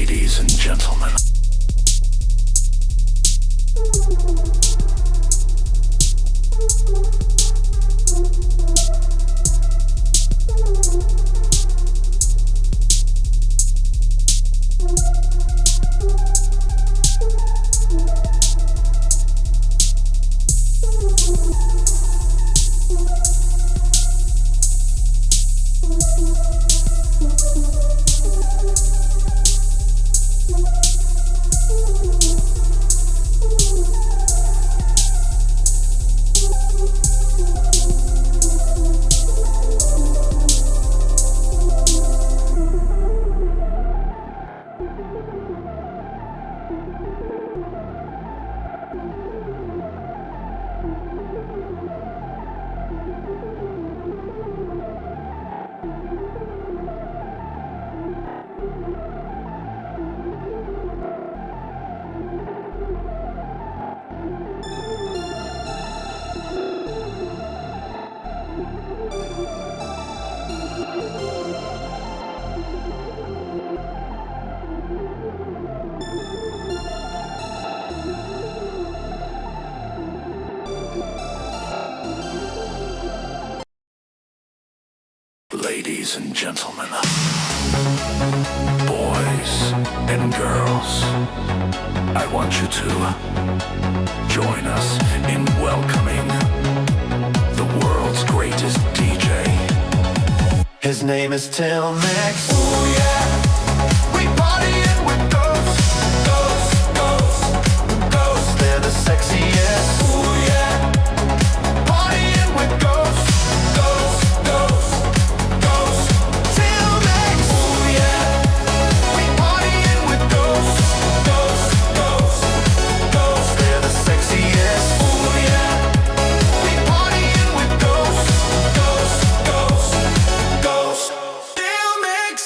Ladies and gentlemen. Ladies and gentlemen, boys and girls, I want you to join us in welcoming the world's greatest DJ. His name is Till Mix. Ooh yeah, we partying with ghosts, ghosts, ghosts, ghosts. They're the sexiest. Ooh yeah, partying with ghosts, ghosts, ghosts, ghosts. Till Mix. Ooh yeah, we partying with ghosts, ghosts, ghosts, ghosts. They're the sexiest. Ooh yeah, we partying with ghosts, ghosts, ghosts, ghosts. Till Mix.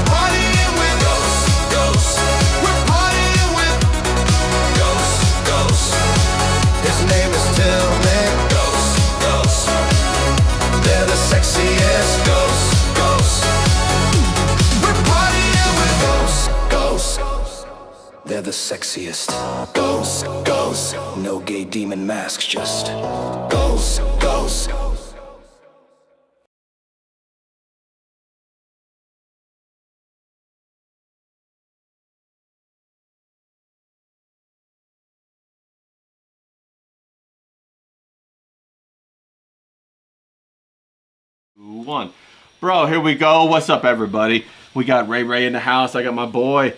Partying with ghosts, ghosts. We're partying with ghosts, ghosts. His name is Till Mix. Ghosts, ghosts. They're the sexiest. Ghosts, ghosts. We're partying with ghosts, ghosts. They're the sexiest. Ghosts, ghosts. No gay demon masks, just ghosts, ghosts. One. Bro, here we go. What's up, everybody? We got Ray in the house. I got my boy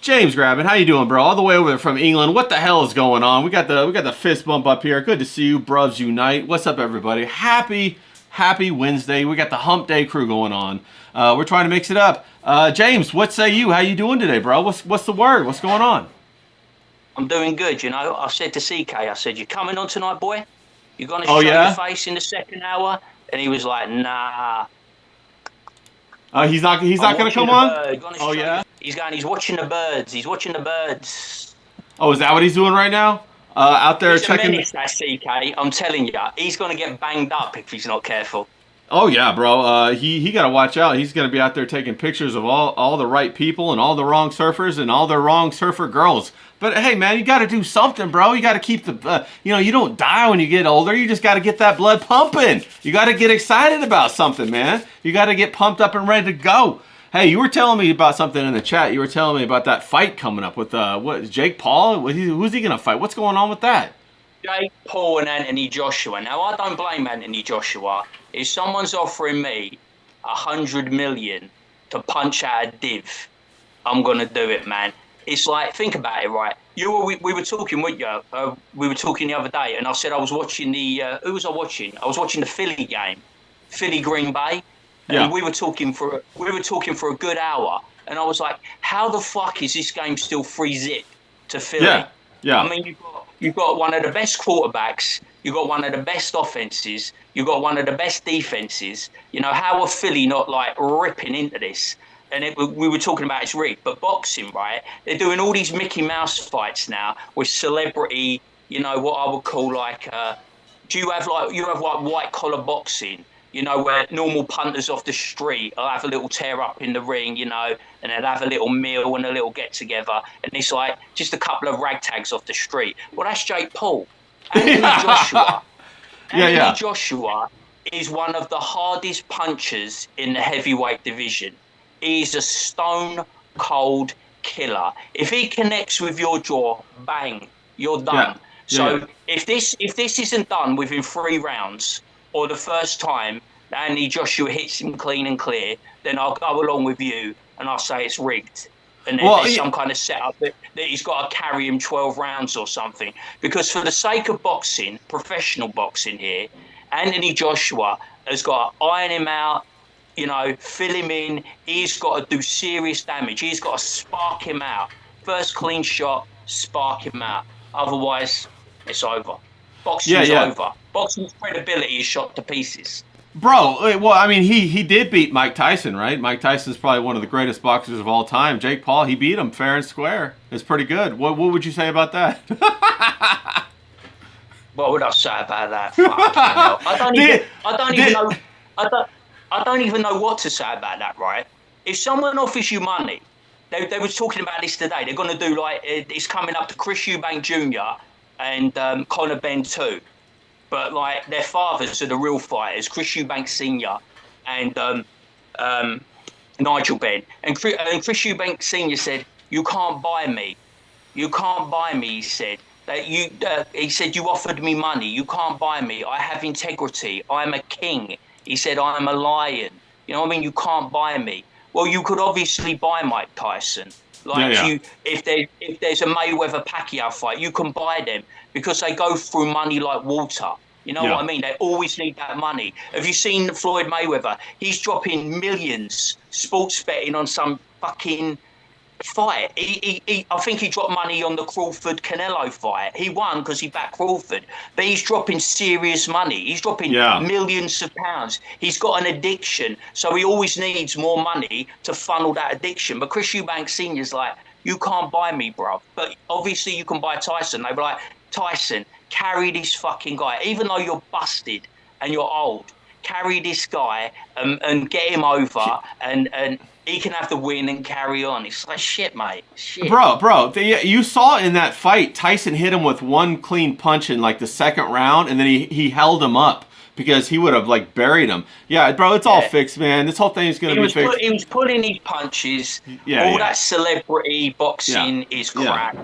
James grabbing. How you doing, bro? All the way over there from England. What the hell is going on? We got the fist bump up here. Good to see you, Bruvs Unite. What's up, everybody? Happy Wednesday. We got the Hump Day crew going on. We're trying to mix it up. James, what say you? How you doing today, bro? What's the word? What's going on? I'm doing good, you know. I said to CK, I said, "You coming on tonight, boy? You gonna Oh, show yeah? your face in the second hour?" And he was like, "Nah." He's not I'm gonna watching come the on? birds. Oh, yeah? He's watching the birds. He's watching the birds. Oh, is that what he's doing right now? Out there He's a checking. menace, that CK. I'm telling you, he's gonna get banged up if he's not careful. Oh yeah, bro. He got to watch out. He's going to be out there taking pictures of all the right people and all the wrong surfers and all the wrong surfer girls. But hey, man, you got to do something, bro. You got to keep the, you don't die when you get older. You just got to get that blood pumping. You got to get excited about something, man. You got to get pumped up and ready to go. Hey, you were telling me about something in the chat. You were telling me about that fight coming up with Jake Paul. Who's he going to fight? What's going on with that? Jake Paul and Anthony Joshua. Now, I don't blame Anthony Joshua. If someone's offering me 100 million to punch out a div, I'm gonna do it, man. It's like, think about it, right? We were talking, weren't you? We were talking the other day, and I said I was watching who was I watching? I was watching the Philly game, Philly Green Bay, and Yeah. we were talking for a good hour, and I was like, how the fuck is this game still 3-0 to Philly? Yeah, yeah. I mean, you've got one of the best quarterbacks. You've got one of the best offenses. You've got one of the best defenses. You know, how are Philly not like ripping into this? And we were talking about it's rigged, but boxing, right? They're doing all these Mickey Mouse fights now with celebrity. You know what I would call like, you have white collar boxing, you know, where normal punters off the street will have a little tear up in the ring, you know, and they'll have a little meal and a little get together, and it's like just a couple of ragtags off the street. Well, that's Jake Paul. Anthony Joshua. Anthony Joshua is one of the hardest punchers in the heavyweight division. He is a stone cold killer. If he connects with your jaw, bang, you're done. So if this isn't done within 3 rounds or the first time Anthony Joshua hits him clean and clear, then I'll go along with you and I'll say it's rigged. And then there's some kind of setup that he's got to carry him 12 rounds or something. Because for the sake of boxing, professional boxing here, Anthony Joshua has got to iron him out, you know, fill him in. He's got to do serious damage. He's got to spark him out. First clean shot, spark him out. Otherwise, it's over. Boxing's over. Boxing's credibility is shot to pieces. Bro, well, I mean, he did beat Mike Tyson, right? Mike Tyson's probably one of the greatest boxers of all time. Jake Paul, he beat him fair and square. It's pretty good. What would you say about that? What would I say about that? I don't even know what to say about that, right? If someone offers you money, they were talking about this today. They're going to do like, it's coming up to Chris Eubank Jr. and Conor Benn too. But like their fathers are the real fighters, Chris Eubank Sr. and Nigel Benn. And Chris Eubank Sr. said, "You can't buy me. You can't buy me," he said. He said, "You offered me money. You can't buy me. I have integrity. I'm a king." He said, "I'm a lion. You know what I mean? You can't buy me." Well, you could obviously buy Mike Tyson. If there's a Mayweather-Pacquiao fight, you can buy them because they go through money like water. You know what I mean? They always need that money. Have you seen Floyd Mayweather? He's dropping millions sports betting on some fucking fight. I think he dropped money on the Crawford-Canelo fight. He won because he backed Crawford. But he's dropping serious money. He's dropping millions of pounds. He's got an addiction. So he always needs more money to funnel that addiction. But Chris Eubank Sr.'s like, "You can't buy me, bro." But obviously you can buy Tyson. They were like, "Tyson, carry this fucking guy. Even though you're busted and you're old, carry this guy and get him over and he can have the win and carry on." It's like, shit, mate. Shit. Bro, you saw in that fight, Tyson hit him with one clean punch in like the second round, and then he held him up because he would have like buried him. Yeah, bro, it's all fixed, man. This whole thing is going to be fixed. He was pulling his punches. All that celebrity boxing is crap.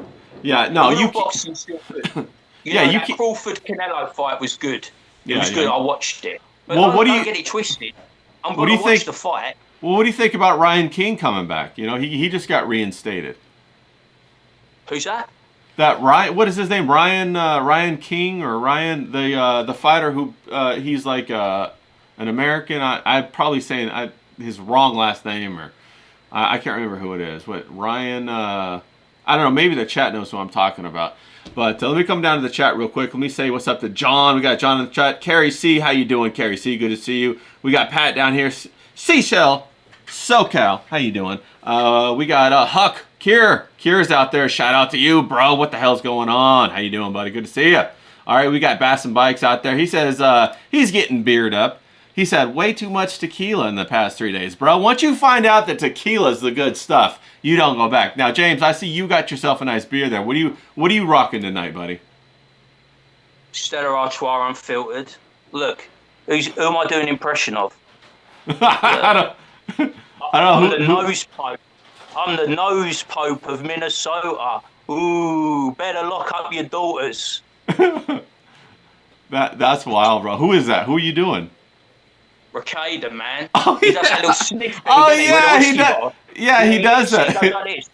Yeah, no, you boxing's still good. That Crawford Canelo fight was good. It was good. I watched it. But don't get it twisted. I'm going to watch the fight. Well, what do you think about Ryan King coming back? You know, he just got reinstated. Who's that? That Ryan, what is his name? Ryan King or Ryan, the fighter who he's like an American. I'm probably saying his wrong last name, or I can't remember who it is. What Ryan? I don't know. Maybe the chat knows who I'm talking about. But let me come down to the chat real quick. Let me say what's up to John. We got John in the chat. Carrie C, how you doing, Carrie C? Good to see you. We got Pat down here. Seashell, SoCal, how you doing? We got Huck, Kier's out there. Shout out to you, bro. What the hell's going on? How you doing, buddy? Good to see you. All right, we got Bass and Bikes out there. He says he's getting beard up. He's had way too much tequila in the past 3 days, bro. Once you find out that tequila's the good stuff, you don't go back. Now, James, I see you got yourself a nice beer there. What are you rocking tonight, buddy? Stella Artois Unfiltered. Look, who am I doing an impression of? I don't know. I'm the nose pope. I'm the nose pope of Minnesota. Ooh, better lock up your daughters. That's wild, bro. Who is that? Who are you doing? Ricada, man. Oh, he does that little sniff thing, oh, yeah, he does. Yeah, he does that. He goes like this.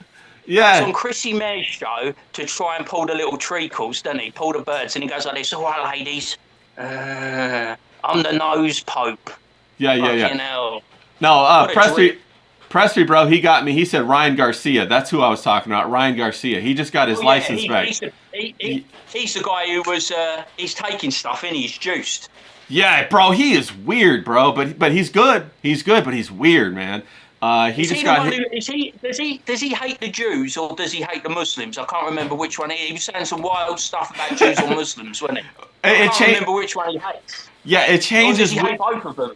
Yeah. It's on Chrissy Mare's show to try and pull the little treacles, doesn't he? Pull the birds, and he goes like this. "All right, ladies. I'm the nose pope." Yeah. Hell. No, Pressby, bro, he got me. He said Ryan Garcia. That's who I was talking about. Ryan Garcia. He just got his license back. He's the guy who was. He's taking stuff in. He's juiced. Yeah, bro, he is weird, bro. But he's good. He's good, but he's weird, man. Does he hate the Jews or does he hate the Muslims? I can't remember which one. He was saying some wild stuff about Jews or Muslims, wasn't he? I can't remember which one he hates. Yeah, it changes. Or does he hate both of them?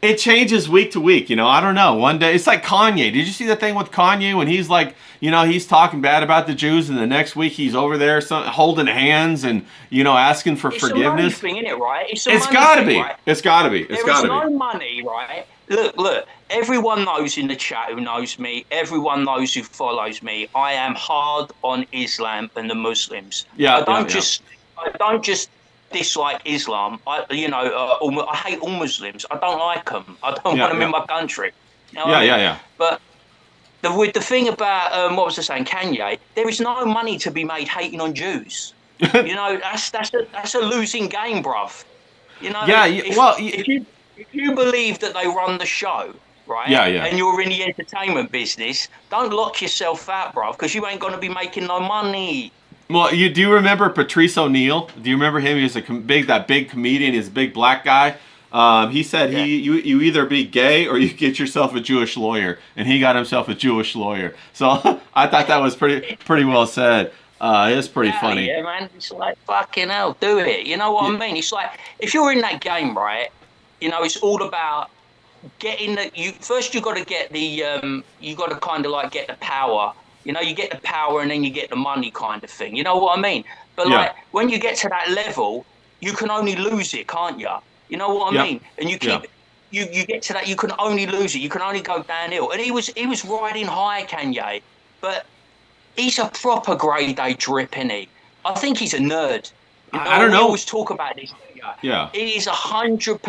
It changes week to week, you know. I don't know. One day it's like Kanye. Did you see the thing with Kanye when he's like, you know, he's talking bad about the Jews, and the next week he's over there holding hands and, you know, asking for forgiveness? It's a money thing, isn't it? Right? It's got to be. Right? It's got to be. It's got to be. There is no money, right? Look. Everyone knows in the chat who knows me. Everyone knows who follows me. I am hard on Islam and the Muslims. Yeah. I don't just dislike Islam. I hate all Muslims. I don't like them. I don't want them in my country. You know yeah. But with the thing about what was I saying, Kanye? There is no money to be made hating on Jews. You know, that's a losing game, bruv. You know. Yeah. If you believe that they run the show, right? Yeah. And you're in the entertainment business, don't lock yourself out, bruv, because you ain't gonna be making no money. Well, do you remember Patrice O'Neal? Do you remember him? He was that big comedian. He's a big black guy. He said you either be gay or you get yourself a Jewish lawyer, and he got himself a Jewish lawyer. So I thought that was pretty well said. It's pretty funny. Yeah, man. It's like, fucking hell, do it. You know what I mean? It's like, if you're in that game, right? You know, it's all about getting first you got to get the you got to kind of like get the power. You know, you get the power and then you get the money kind of thing. You know what I mean? But like when you get to that level, you can only lose it, can't you? You know what I mean? And you keep you get to that, you can only lose it. You can only go downhill. And he was riding high, Kanye, but he's a proper grade A drip, isn't he? I think he's a nerd. You know, I don't know. We always talk about this. Yeah. He is 100%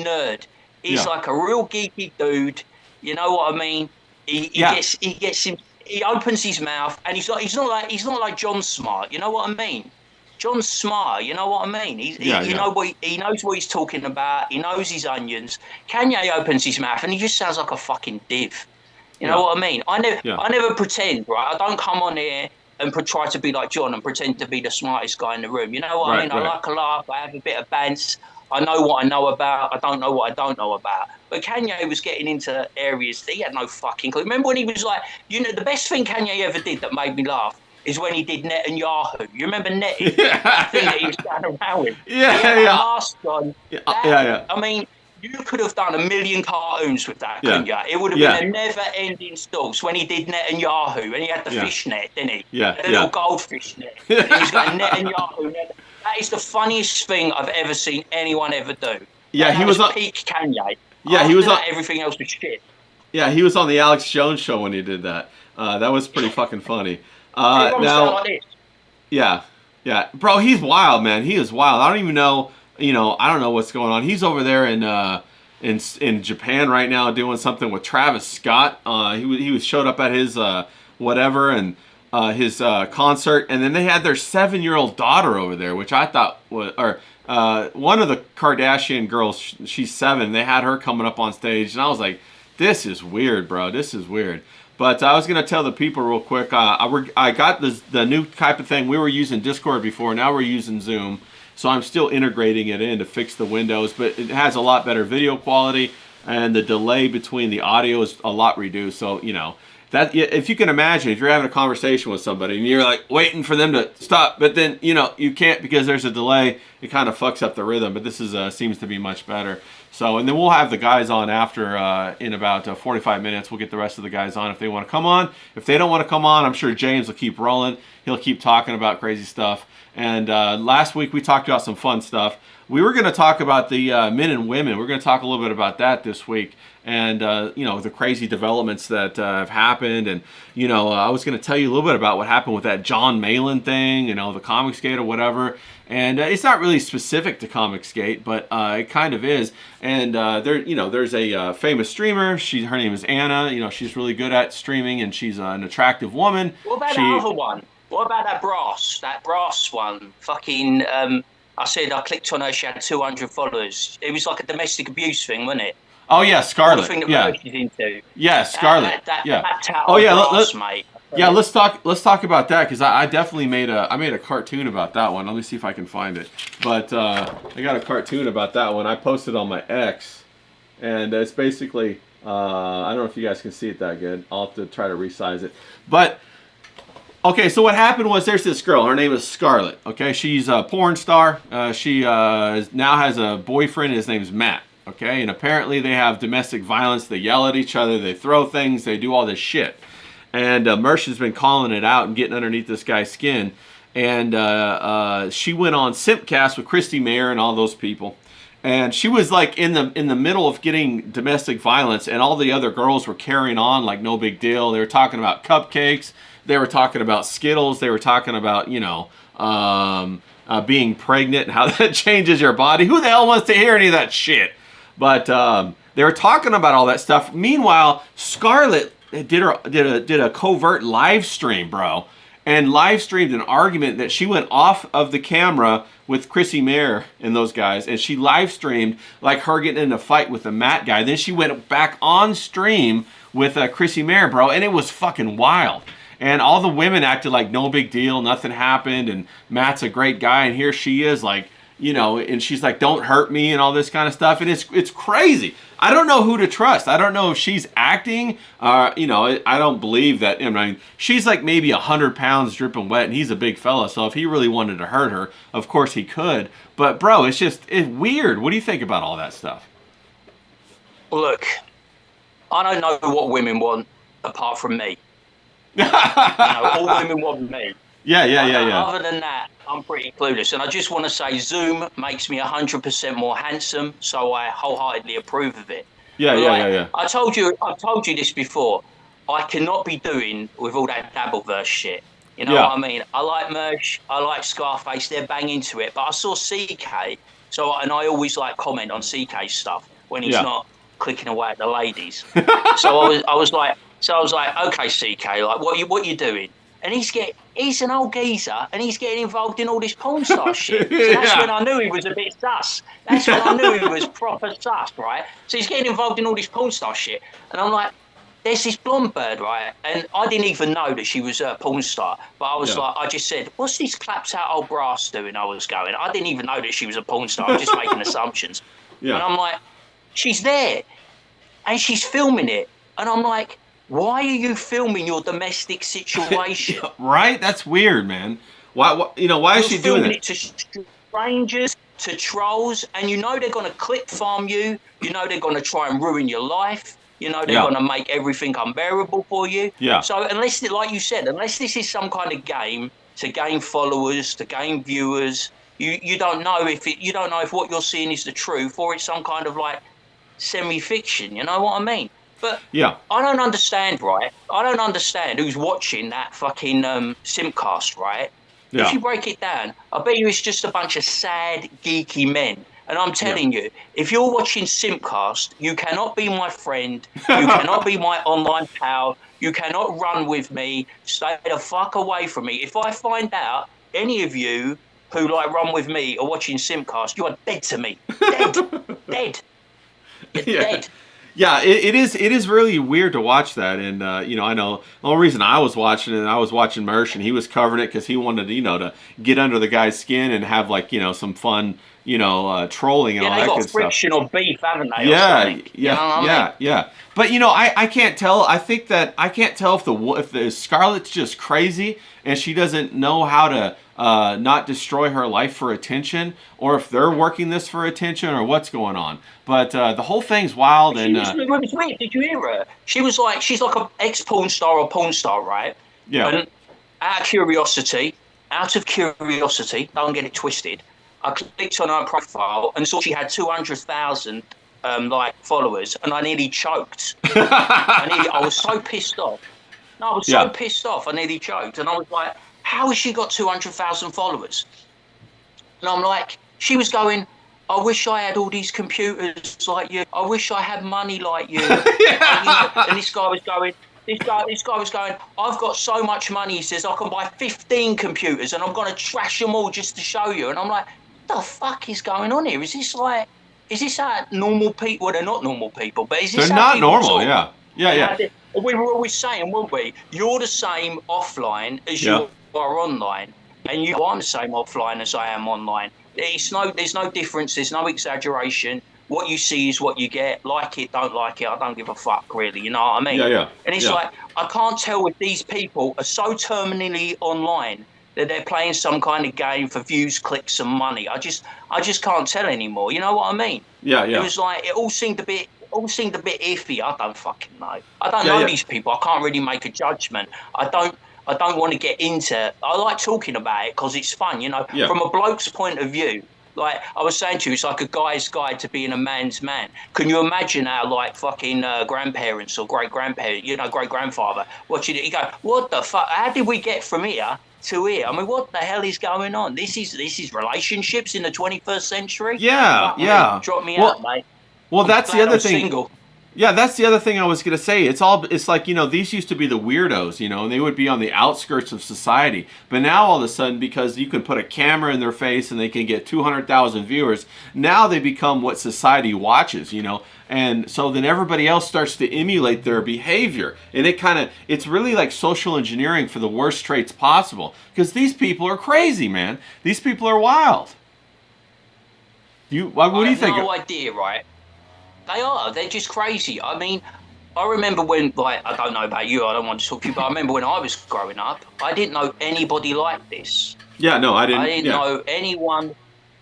nerd. He's like a real geeky dude. You know what I mean? He opens his mouth, and he's not like John Smart. You know what I mean? John's smart. You know what I mean? He knows what he's talking about. He knows his onions. Kanye opens his mouth, and he just sounds like a fucking div. You know what I mean? I never pretend, right? I don't come on here and try to be like John and pretend to be the smartest guy in the room. You know what I mean? I like a laugh. I have a bit of bants. I know what I know about. I don't know what I don't know about. But Kanye was getting into areas that he had no fucking clue. Remember when he was like, you know, the best thing Kanye ever did that made me laugh is when he did Netanyahu. You remember Net? That thing that he was going around with? Yeah. Mask on. I mean, you could have done 1 million cartoons with that, couldn't you? It would have been a never-ending stalks when he did Netanyahu, and he had the fishnet, didn't he? Yeah. The little goldfish net. And he was going Netanyahu. That is the funniest thing I've ever seen anyone ever do. Yeah, and he was on peak Kanye. Yeah, After he was on. Everything else was shit. Yeah, he was on the Alex Jones show when he did that. That was pretty fucking funny. Now, like this. Yeah, bro, he's wild, man. He is wild. I don't even know. You know, I don't know what's going on. He's over there in Japan right now doing something with Travis Scott. He showed up at his whatever and his concert, and then they had their 7-year-old daughter over there, which I thought was one of the Kardashian girls. She's 7. They had her coming up on stage, and I was like, "This is weird, bro. This is weird." But I was gonna tell the people real quick. I got the new type of thing. We were using Discord before. Now we're using Zoom. So I'm still integrating it in to fix the windows, but it has a lot better video quality, and the delay between the audio is a lot reduced. So, you know, that if you can imagine, if you're having a conversation with somebody and you're like waiting for them to stop, but then, you know, you can't because there's a delay, it kind of fucks up the rhythm. But this seems to be much better. So, and then we'll have the guys on after in about 45 minutes. We'll get the rest of the guys on if they want to come on. If they don't want to come on, I'm sure James will keep rolling. He'll keep talking about crazy stuff. And last week we talked about some fun stuff. We were going to talk about the men and women. We're going to talk a little bit about that this week. And, you know, the crazy developments that have happened. And, you know, I was going to tell you a little bit about what happened with that John Malin thing, you know, the Comicsgate or whatever. And it's not really specific to Comicsgate, but it kind of is. And there's a famous streamer. Her name is Anna. You know, she's really good at streaming, and she's an attractive woman. What about that other one? What about that brass one? Fucking, I said I clicked on her, she had 200 followers. It was like a domestic abuse thing, wasn't it? Oh, yeah, Scarlett. The thing that she's into. Yeah, Scarlett. Mate. Yeah, let's talk about that, because I definitely made a cartoon about that one. Let me see if I can find it. But I got a cartoon about that one. I posted on my X, and it's basically, I don't know if you guys can see it that good. I'll have to try to resize it. But okay, so what happened was there's this girl. Her name is Scarlett. Okay, she's a porn star. She now has a boyfriend. His name's Matt. Okay, and apparently they have domestic violence. They yell at each other. They throw things. They do all this shit. And Mersh has been calling it out and getting underneath this guy's skin. And she went on Simpcast with Christy Mayer and all those people. And she was like in the middle of getting domestic violence, and all the other girls were carrying on like no big deal. They were talking about cupcakes. They were talking about Skittles. They were talking about, being pregnant and how that changes your body. Who the hell wants to hear any of that shit? But they were talking about all that stuff. Meanwhile, Scarlett did a covert live stream, bro, and live streamed an argument that she went off of the camera with Chrissy Mayer and those guys, and she live streamed like her getting in a fight with the Matt guy. Then she went back on stream with Chrissy Mayer, bro, and it was fucking wild. And all the women acted like no big deal, nothing happened, and Matt's a great guy, and here she is like, and she's like, don't hurt me and all this kind of stuff. And it's crazy. I don't know who to trust. I don't know if she's acting. I don't believe that. I mean, she's like maybe 100 pounds dripping wet, and he's a big fella. So if he really wanted to hurt her, of course he could. But bro, it's weird. What do you think about all that stuff? Look, I don't know what women want apart from me. All women want me. Yeah. Other than that, I'm pretty clueless. And I just want to say Zoom makes me 100% more handsome, so I wholeheartedly approve of it. Yeah. I've told you this before. I cannot be doing with all that Dabbleverse shit. You know what I mean? I like Mersh, I like Scarface, they're bang into it. But I saw CK, and I always like comment on CK's stuff when he's not clicking away at the ladies. So I was like, okay, CK, like what you doing? And he's an old geezer, and he's getting involved in all this porn star shit. So that's when I knew he was a bit sus. That's when I knew he was proper sus, right? So he's getting involved in all this porn star shit. And I'm like, there's this blonde bird, right? And I didn't even know that she was a porn star. But I was like, I just said, what's this claps out old brass doing? I didn't even know that she was a porn star. I'm just making assumptions. Yeah. And I'm like, she's there. And she's filming it. And I'm like, why are you filming your domestic situation? Right? That's weird, man. Why is she doing it? To strangers, to trolls, and they're going to clip farm you. They're going to try and ruin your life. They're going to make everything unbearable for you. Yeah. So unless, like you said, unless this is some kind of game to gain followers, to gain viewers, you don't know if what you're seeing is the truth or it's some kind of like semi-fiction. You know what I mean? But I don't understand, right? I don't understand who's watching that fucking Simpcast, right? Yeah. If you break it down, I bet you it's just a bunch of sad, geeky men. And I'm telling you, if you're watching Simpcast, you cannot be my friend. You cannot be my online pal. You cannot run with me. Stay the fuck away from me. If I find out any of you who run with me are watching Simpcast, you are dead to me. Dead. Dead. You're dead. Yeah, it is really weird to watch that, and I know the only reason I was watching it, I was watching Mersh, and he was covering it because he wanted to get under the guy's skin and have some fun trolling and all that good stuff. They got frictional beef, haven't they? Yeah. But I can't tell. I think that I can't tell if the Scarlett's just crazy and she doesn't know how to not destroy her life for attention, or if they're working this for attention, or what's going on. But the whole thing's wild. It was weird. Did you hear her? She's like an ex-porn star or porn star, right? Yeah. And out of curiosity, don't get it twisted, I clicked on her profile and saw she had 200,000 followers, and I nearly choked. I was so pissed off. No, I was so pissed off. I nearly choked, and I was like, how has she got 200,000 followers? And I'm like, she was going, I wish I had all these computers like you. I wish I had money like you. And this guy was going, I've got so much money, he says, I can buy 15 computers and I'm going to trash them all just to show you. And I'm like, what the fuck is going on here? Is this how normal people? Well, they're not normal people, but is this they're how not normal, talk? Yeah. We were always saying, weren't we? You're the same offline as you are online, and I'm the same offline as I am online. There's no difference. There's no exaggeration. What you see is what you get. Like it, don't like it. I don't give a fuck, really. You know what I mean? Yeah. And it's like, I can't tell if these people are so terminally online that they're playing some kind of game for views, clicks, and money. I just can't tell anymore. You know what I mean? Yeah, It yeah. was like it all seemed a bit iffy. I don't fucking know. I don't Yeah, know yeah. these people. I can't really make a judgment. I don't want to get into. I like talking about it because it's fun. You know, Yeah. from a bloke's point of view. Like I was saying to you, it's like a guy's guide to being a man's man. Can you imagine how like fucking grandparents or great grandparents, you know, great grandfather watching it? You go, what the fuck? How did we get from here to here? I mean, what the hell is going on? This is relationships in the 21st century. Yeah, Fuck me, yeah. drop me Well, out, mate. well, I'm that's the glad other I'm thing. single. Yeah, that's the other thing I was going to say. It's like, these used to be the weirdos, and they would be on the outskirts of society. But now all of a sudden, because you can put a camera in their face and they can get 200,000 viewers, now they become what society watches, And so then everybody else starts to emulate their behavior. And it's really like social engineering for the worst traits possible. Because these people are crazy, man. These people are wild. What do you think? I have no idea, right? They are. They're just crazy. I mean, I remember when, like, I don't know about you. I don't want to talk to you, but I remember when I was growing up, I didn't know anybody like this. Yeah, no, I didn't. I didn't know anyone.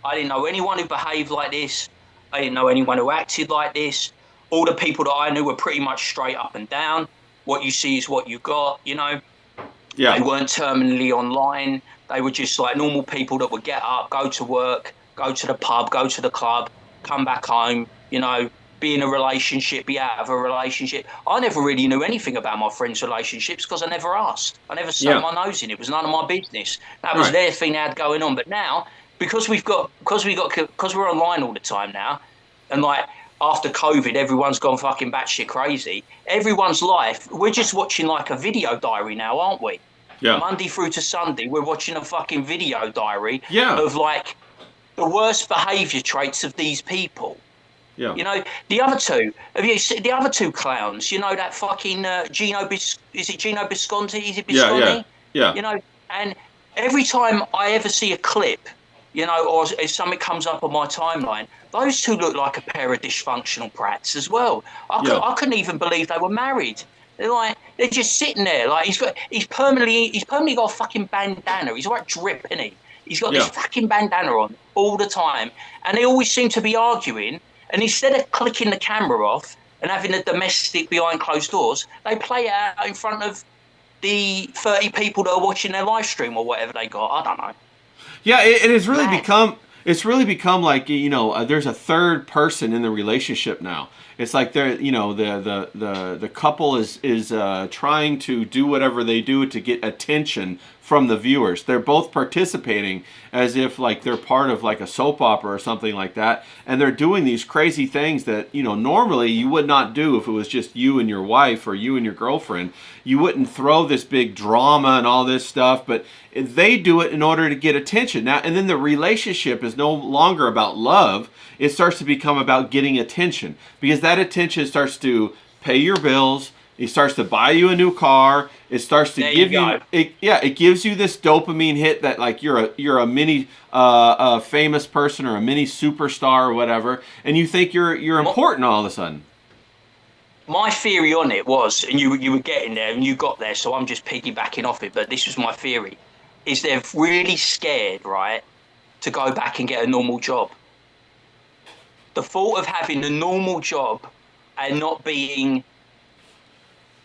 I didn't know anyone who behaved like this. I didn't know anyone who acted like this. All the people that I knew were pretty much straight up and down. What you see is what you got, Yeah. They weren't terminally online. They were just like normal people that would get up, go to work, go to the pub, go to the club, come back home, be in a relationship, be out of a relationship. I never really knew anything about my friends' relationships because I never asked. I never stuck my nose in. It was none of my business. That was their thing they had going on. But now, because we're online all the time now, and like after COVID, everyone's gone fucking batshit crazy. Everyone's life, we're just watching like a video diary now, aren't we? Yeah. Monday through to Sunday, we're watching a fucking video diary of like the worst behaviour traits of these people. Yeah. The other two. Have you seen the other two clowns? That fucking Gino is it Gino Bisconti? Is it Bisconti? Yeah. And every time I ever see a clip, or if something comes up on my timeline, those two look like a pair of dysfunctional brats as well. I couldn't even believe they were married. They're just sitting there. Like he's permanently got a fucking bandana. He's like drip, isn't he? He's got this fucking bandana on all the time, and they always seem to be arguing. And instead of clicking the camera off and having a domestic behind closed doors, they play it out in front of the 30 people that are watching their live stream or whatever they got. I don't know. Yeah, it has really become. It's really become like there's a third person in the relationship now. It's like they're the couple is trying to do whatever they do to get attention from the viewers. They're both participating as if like they're part of like a soap opera or something like that, and they're doing these crazy things that normally you would not do if it was just you and your wife or you and your girlfriend. You wouldn't throw this big drama and all this stuff, but they do it in order to get attention. Now, and then the relationship is no longer about love. It starts to become about getting attention, because that attention starts to pay your bills. It starts to buy you a new car. It starts to give you, it gives you this dopamine hit that like you're a mini famous person or a mini superstar or whatever, and you think you're important all of a sudden. My theory on it was, and you were getting there and you got there, so I'm just piggybacking off it, but this was my theory, is they're really scared, right, to go back and get a normal job. The thought of having a normal job and not being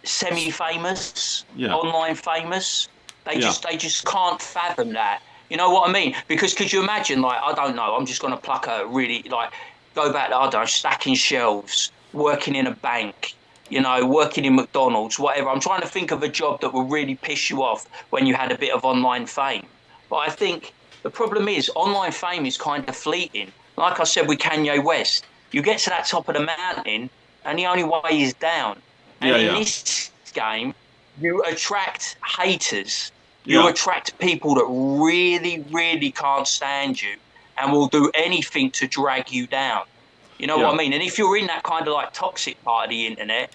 semi-famous, online famous, they just can't fathom that. You know what I mean? Because could you imagine, like, I don't know, I'm just going to pluck a really, like, go back to, I don't know, stacking shelves, working in a bank, working in McDonald's, whatever. I'm trying to think of a job that would really piss you off when you had a bit of online fame. But I think the problem is online fame is kind of fleeting. Like I said with Kanye West, you get to that top of the mountain and the only way is down. And in this game, you attract haters. You attract people that really, really can't stand you and will do anything to drag you down. You know what I mean? And if you're in that kind of like toxic part of the internet,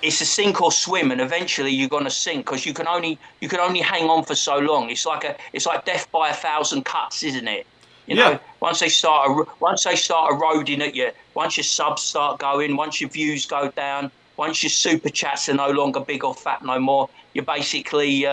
it's a sink or swim, and eventually you're gonna sink because you can only hang on for so long. It's like death by 1,000 cuts, isn't it? You know, once they start eroding at you, once your subs start going, once your views go down, once your super chats are no longer big or fat no more, you're basically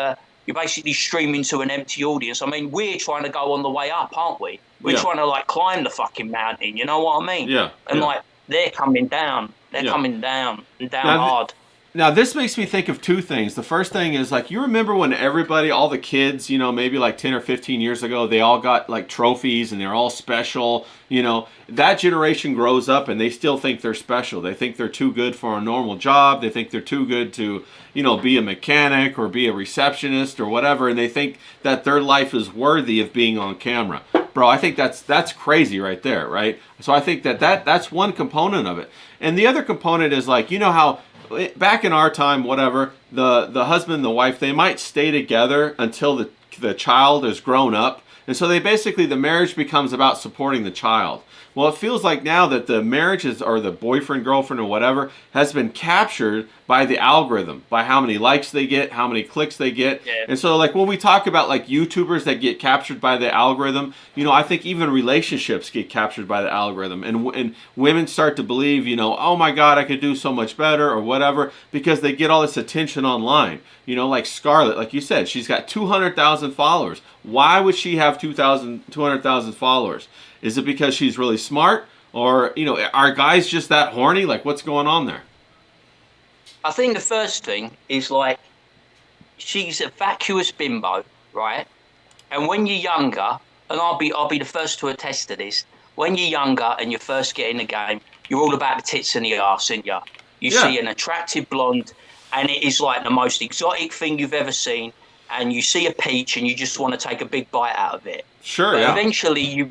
you're basically streaming to an empty audience. I mean, we're trying to go on the way up, aren't we? We're Yeah. trying to like climb the fucking mountain. You know what I mean? Yeah. And Yeah. like they're coming down. They're Yeah. coming down and down Now, hard. Now, this makes me think of two things. The first thing is, like, you remember when everybody, all the kids, you know, maybe like 10 or 15 years ago, they all got, like, trophies and they're all special, you know. That generation grows up and they still think they're special. They think they're too good for a normal job. They think they're too good to, you know, be a mechanic or be a receptionist or whatever. And they think that their life is worthy of being on camera. Bro, I think that's crazy right there, right? So I think that's one component of it. And the other component is, like, you know how back in our time, whatever, the husband and the wife, they might stay together until the child is grown up. And so the marriage becomes about supporting the child. Well, it feels like now that the marriages or the boyfriend, girlfriend, or whatever has been captured by the algorithm, by how many likes they get, how many clicks they get. Yeah. And so, like, when we talk about, like, YouTubers that get captured by the algorithm, you know, I think even relationships get captured by the algorithm. And women start to believe, you know, oh my God, I could do so much better or whatever, because they get all this attention online. You know, like Scarlett, like you said, she's got 200,000 followers. Why would she have 200,000 followers? Is it because she's really smart? Or, you know, are guys just that horny? Like, what's going on there? I think the first thing is like she's a vacuous bimbo, right? And when you're younger, and I'll be the first to attest to this. When you're younger and you first get in the game, you're all about the tits and the arse, aren't you? You see an attractive blonde, and it is like the most exotic thing you've ever seen. And you see a peach, and you just want to take a big bite out of it. Sure, but yeah. eventually,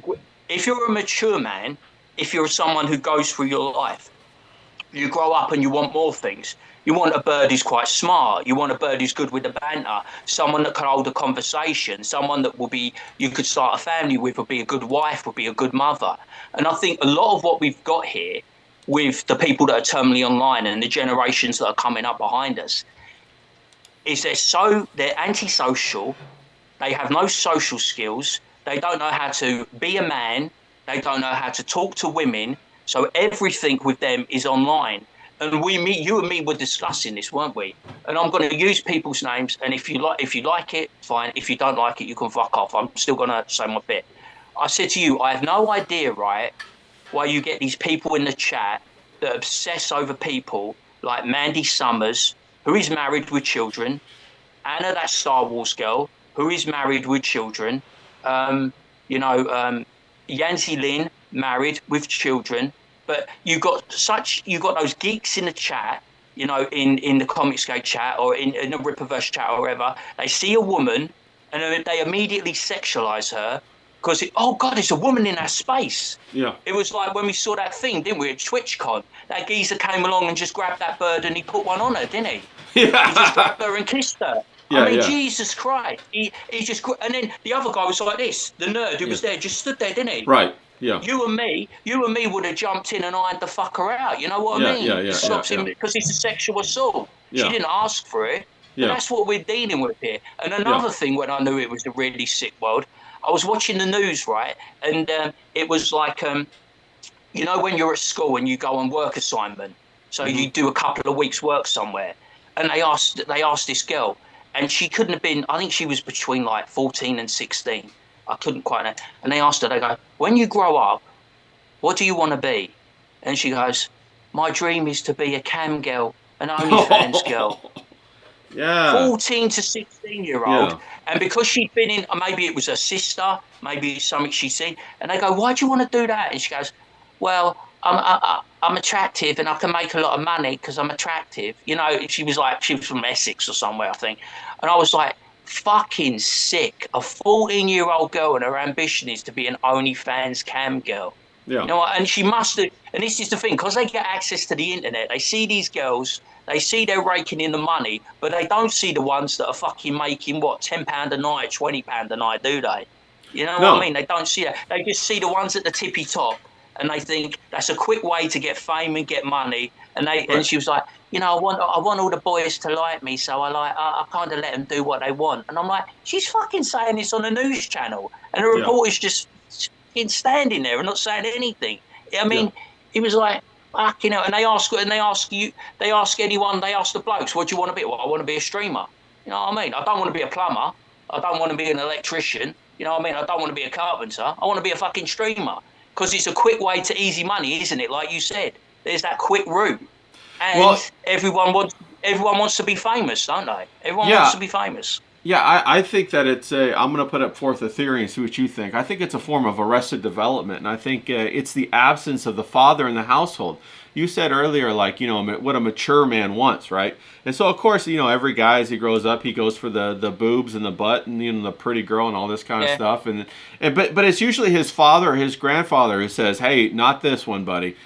if you're a mature man, if you're someone who goes through your life, you grow up and you want more things. You want a bird who's quite smart. You want a bird who's good with the banter. Someone that can hold a conversation. Someone that you could start a family with, would be a good wife, would be a good mother. And I think a lot of what we've got here with the people that are terminally online and the generations that are coming up behind us is they're antisocial. They have no social skills. They don't know how to be a man. They don't know how to talk to women. So everything with them is online. And you and me were discussing this, weren't we? And I'm going to use people's names. And if you like it, fine. If you don't like it, you can fuck off. I'm still going to say my bit. I said to you, I have no idea, right, why you get these people in the chat that obsess over people like Mandy Summers, who is married with children, Anna, that Star Wars girl, who is married with children, Yancy Lin, married with children. But you got those geeks in the chat, you know, in the Comicsgate chat or in the Rippaverse chat or wherever. They see a woman and they immediately sexualize her because, oh God, there's a woman in our space. Yeah. It was like when we saw that thing, didn't we, at TwitchCon? That geezer came along and just grabbed that bird and he put one on her, didn't he? Yeah. He just grabbed her and kissed her. Yeah, I mean, Jesus Christ. He just, and then the other guy was like this, the nerd who was there, just stood there, didn't he? Right. Yeah. You and me would have jumped in and ironed the fucker out. You know what I mean? Yeah. Stops him because it's a sexual assault. Yeah. She didn't ask for it. Yeah. That's what we're dealing with here. And another thing, when I knew it was a really sick world, I was watching the news, right? And it was like, you know, when you're at school and you go on work assignment, so you do a couple of weeks' work somewhere, and they asked this girl, and she couldn't have been. I think she was between like 14 and 16. I couldn't quite know. And they asked her, they go, when you grow up, what do you want to be? And she goes, my dream is to be a cam girl, an OnlyFans girl. Yeah. 14 to 16-year-old. Yeah. And because she'd been in, maybe it was her sister, maybe it's something she'd seen. And they go, why do you want to do that? And she goes, well, I'm attractive and I can make a lot of money because I'm attractive. You know, she was from Essex or somewhere, I think. And I was like, fucking sick. A 14-year-old girl and her ambition is to be an OnlyFans cam girl. Yeah. You know what? And she must have, and this is the thing, because they get access to the internet, they see these girls, they see they're raking in the money, but they don't see the ones that are fucking making, what, £10 a night, £20 a night, do they? You know what I mean? They don't see that. They just see the ones at the tippy top, and they think that's a quick way to get fame and get money. And and she was like, you know, I want all the boys to like me, so I kind of let them do what they want. And I'm like, she's fucking saying this on a news channel, and the reporter's just standing there and not saying anything. I mean, it was like, fucking hell. And they ask the blokes, what do you want to be? Well, I want to be a streamer. You know what I mean? I don't want to be a plumber. I don't want to be an electrician. You know what I mean? I don't want to be a carpenter. I want to be a fucking streamer because it's a quick way to easy money, isn't it? Like you said, there's that quick route, and Well, everyone wants to be famous, don't they? Everyone yeah. wants to be famous. Yeah, I think that I'm going to put up forth a theory and see what you think. I think it's a form of arrested development, and I think it's the absence of the father in the household. You said earlier, like, what a mature man wants, right? And so, of course, every guy as he grows up, he goes for the boobs and the butt and, the pretty girl and all this kind of Yeah. stuff. But it's usually his father or his grandfather who says, hey, not this one, buddy.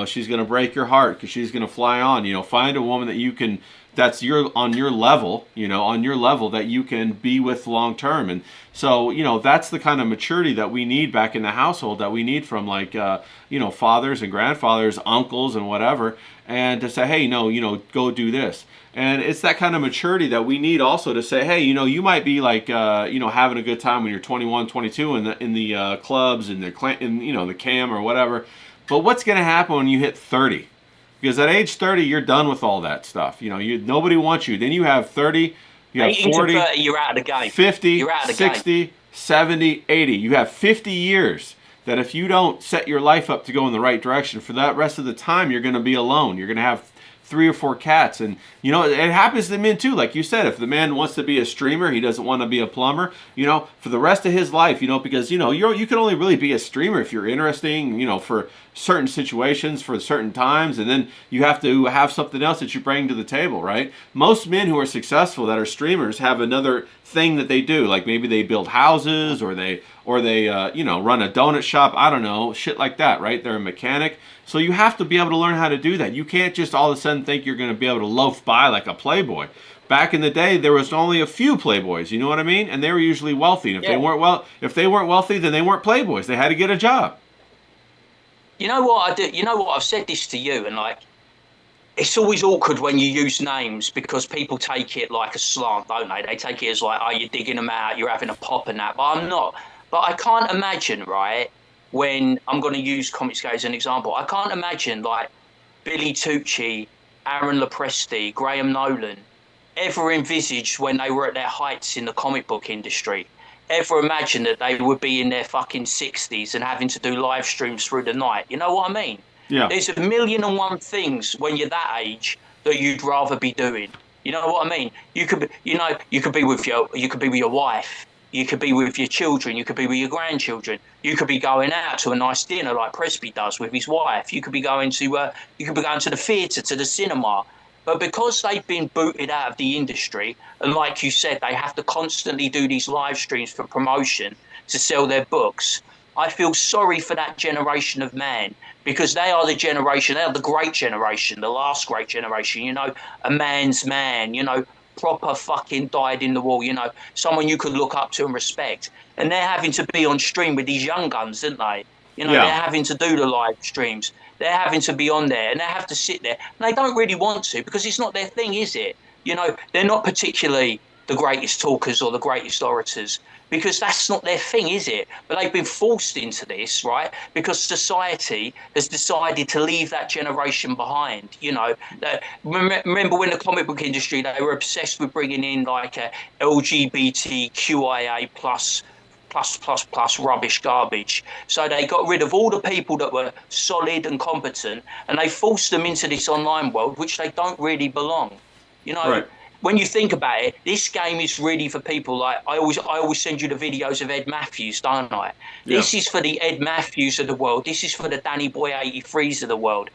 She's going to break your heart because she's going to fly on. Find a woman that you can that's on your level, that you can be with long term. And so, that's the kind of maturity that we need back in the household, that we need from like, fathers and grandfathers, uncles and whatever, and to say, hey, no, go do this. And it's that kind of maturity that we need also to say, hey, you might be like, having a good time when you're 21, 22 in the clubs and the cam or whatever. But what's going to happen when you hit 30? Because at age 30, you're done with all that stuff. Nobody wants you. Then you have 30, you have 40, to 30, you're out of the game. 50, You're out of the 60, game. 70, 80. You have 50 years that if you don't set your life up to go in the right direction, for that rest of the time, you're going to be alone. You're going to have 3 or 4 cats. And, it happens to men too. Like you said, if the man wants to be a streamer, he doesn't want to be a plumber, for the rest of his life, because, you can only really be a streamer if you're interesting, for certain situations, for certain times. And then you have to have something else that you bring to the table, right? Most men who are successful that are streamers have another thing that they do. Like maybe they build houses or they run a donut shop. I don't know, shit like that, right? They're a mechanic. So you have to be able to learn how to do that. You can't just all of a sudden think you're going to be able to loaf by like a playboy. Back in the day, there was only a few playboys. You know what I mean? And they were usually wealthy. And if they weren't wealthy, then they weren't playboys. They had to get a job. You know what I do? You know what? I've said this to you, and like, it's always awkward when you use names because people take it like a slant, don't they? They take it as like, oh, you're digging them out, you're having a pop and that. But I'm not. But I can't imagine, right? When I'm going to use Comics Gay as an example, I can't imagine like Billy Tucci, Aaron Lopresti, Graham Nolan ever envisaged when they were at their heights in the comic book industry, ever imagine that they would be in their fucking 60s and having to do live streams through the night. You know what I mean? Yeah. There's 1,000,001 things when you're that age that you'd rather be doing. You know what I mean? You could be with your wife. You could be with your children. You could be with your grandchildren. You could be going out to a nice dinner like Presby does with his wife. You could be going to the theatre, to the cinema. But because they've been booted out of the industry, and like you said, they have to constantly do these live streams for promotion to sell their books, I feel sorry for that generation of man, because they are the great generation, the last great generation, a man's man, proper fucking dyed in the wool, someone you could look up to and respect. And they're having to be on stream with these young guns, aren't they? They're having to do the live streams. They're having to be on there, and they have to sit there. And they don't really want to, because it's not their thing, is it? They're not particularly the greatest talkers or the greatest orators, because that's not their thing, is it? But they've been forced into this, right? Because society has decided to leave that generation behind. Remember when the comic book industry, they were obsessed with bringing in like a LGBTQIA plus rubbish garbage. So they got rid of all the people that were solid and competent, and they forced them into this online world, which they don't really belong. Right. When you think about it, this game is really for people like I always send you the videos of Ed Matthews, don't I? Yeah. This is for the Ed Matthews of the world. This is for the Danny Boy 83s of the world.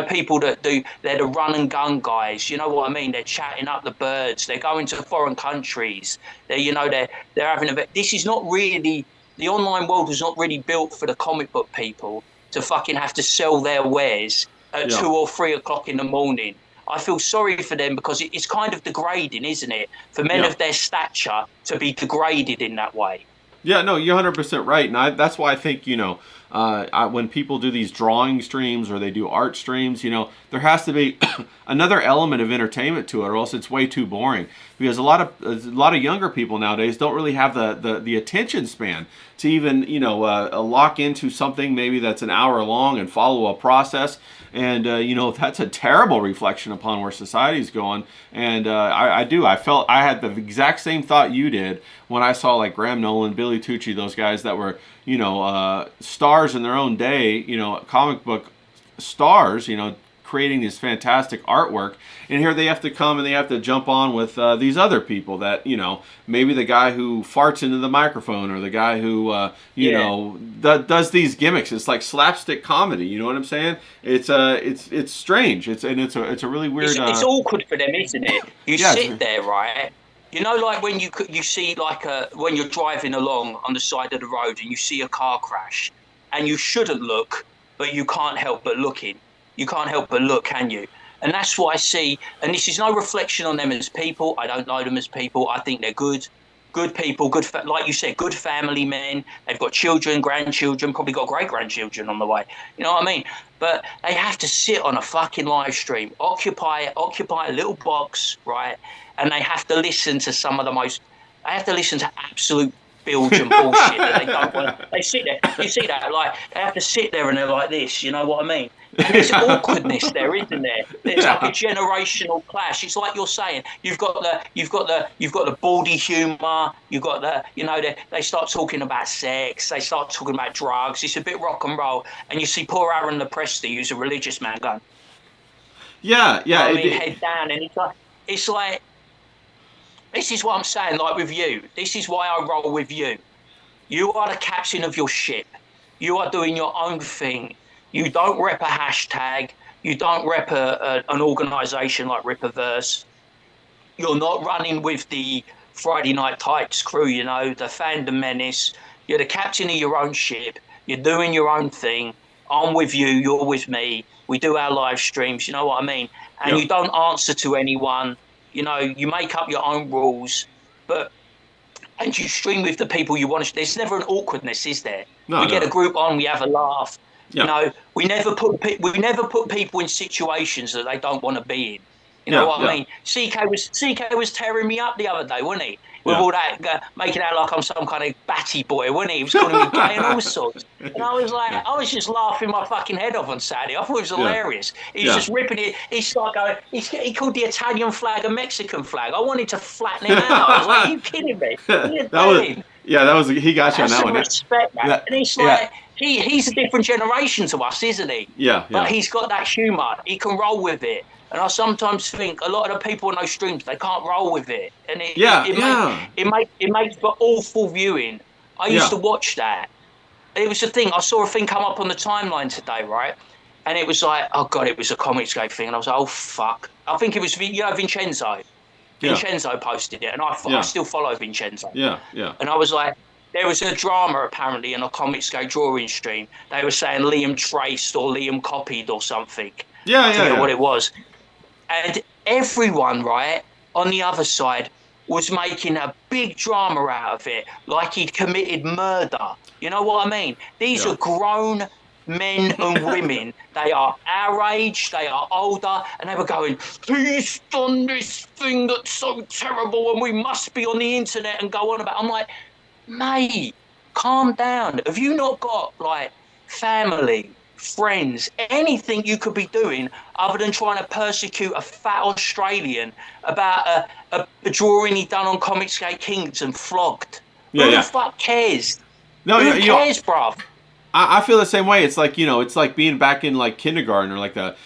People they're the run and gun guys. You know what I mean? They're chatting up the birds. They're going to foreign countries. They're having this is not really, the online world was not really built for the comic book people to fucking have to sell their wares at 2 or 3 o'clock in the morning. I feel sorry for them, because it's kind of degrading, isn't it, for men of their stature to be degraded in that way. Yeah, no, you're 100% right. And that's why I think, when people do these drawing streams or they do art streams, there has to be another element of entertainment to it, or else it's way too boring. Because a lot of younger people nowadays don't really have the attention span to even lock into something maybe that's an hour long and follow a process. And that's a terrible reflection upon where society's going. And I felt I had the exact same thought you did when I saw like Graham Nolan, Billy Tucci, those guys that were stars in their own day, comic book stars, creating this fantastic artwork, and here they have to come and they have to jump on with these other people that maybe the guy who farts into the microphone, or the guy who does these gimmicks. It's like slapstick comedy. You know what I'm saying? It's strange. It's a really weird. It's awkward for them, isn't it? You sit there, right? Like when you see when you're driving along on the side of the road and you see a car crash, and you shouldn't look, but you can't help but looking. You can't help but look, can you? And that's what I see. And this is no reflection on them as people. I don't know them as people. I think they're good people, like you said, good family men. They've got children, grandchildren, probably got great-grandchildren on the way. You know what I mean? But they have to sit on a fucking live stream, occupy a little box, right? And they have to listen to they have to listen to absolute Belgian bullshit that they don't want. They sit there. You see that? Like they have to sit there and they're like this. You know what I mean? And there's awkwardness there, isn't there? There's like a generational clash. It's like you're saying. You've got the baldy humour. You've got they start talking about sex. They start talking about drugs. It's a bit rock and roll. And you see poor Aaron Lepresti, who's a religious man, going. Yeah. Head down, and it's like. This is what I'm saying, like with you. This is why I roll with you. You are the captain of your ship. You are doing your own thing. You don't rep a hashtag. You don't rep an organisation like Rippaverse. You're not running with the Friday Night Tights crew, the Fandom Menace. You're the captain of your own ship. You're doing your own thing. I'm with you. You're with me. We do our live streams. You know what I mean? And you don't answer to anyone. You make up your own rules, and you stream with the people you want to. There's never an awkwardness, is there? We get a group on, we have a laugh. Yeah. We never put people in situations that they don't want to be in. You know what I mean? CK was tearing me up the other day, wasn't he? With all that, making out like I'm some kind of batty boy, wasn't he? He was calling me gay and all sorts. And I was just laughing my fucking head off on Saturday. I thought it was hilarious. He was just ripping it. He started going, he called the Italian flag a Mexican flag. I wanted to flatten him out. I was like, are you kidding me? He got you on that one. Respect, man. And it's like, he's a different generation to us, isn't he? Yeah. But he's got that humour. He can roll with it. And I sometimes think a lot of the people in those streams, they can't roll with it. And it makes for awful viewing. I used to watch that. It was the thing. I saw a thing come up on the timeline today, right? And it was like, oh, God, it was a Comicsgate thing. And I was like, oh, fuck. I think it was, Vincenzo. Vincenzo posted it. And I still follow Vincenzo. Yeah. And I was like, there was a drama apparently in a Comicsgate drawing stream. They were saying Liam traced or Liam copied or something. I forget what it was. And everyone, right, on the other side was making a big drama out of it, like he'd committed murder. You know what I mean? These are grown men and women. They are our age, they are older, and they were going, he's done this thing that's so terrible and we must be on the internet and go on about it. I'm like, mate, calm down. Have you not got, like, family, friends, anything you could be doing other than trying to persecute a fat Australian about a drawing he done on Comicsgate Kings and flogged? Who the fuck cares? Who cares, bruv? I feel the same way. It's like, it's like being back in like kindergarten or like a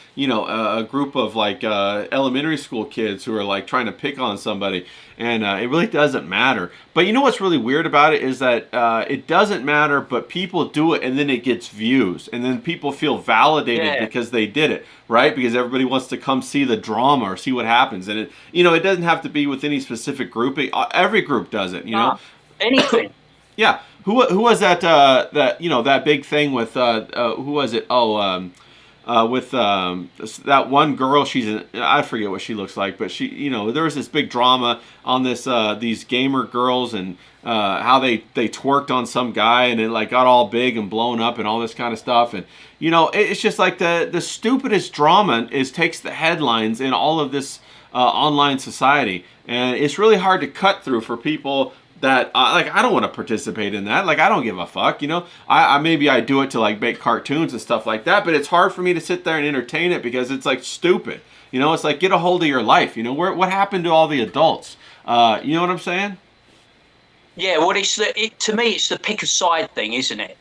group of like elementary school kids who are like trying to pick on somebody, and it really doesn't matter. But you know what's really weird about it is that it doesn't matter, but people do it, and then it gets views, and then people feel validated because they did it, right? Because everybody wants to come see the drama or see what happens, and it doesn't have to be with any specific group. Every group does it, you know. Anything. Yeah. Who was that? That big thing with who was it? With that one girl. I forget what she looks like, but she, there was this big drama on this these gamer girls and how they twerked on some guy and it like got all big and blown up and all this kind of stuff. And it's just like the stupidest drama takes the headlines in all of this online society, and it's really hard to cut through for people that like I don't want to participate in that. Like I don't give a fuck, you know. I maybe I do it to like make cartoons and stuff like that, but it's hard for me to sit there and entertain it because it's like stupid. You know, it's like get a hold of your life. You know, what happened to all the adults? You know what I'm saying? Yeah, well, to me, it's the pick a side thing, isn't it?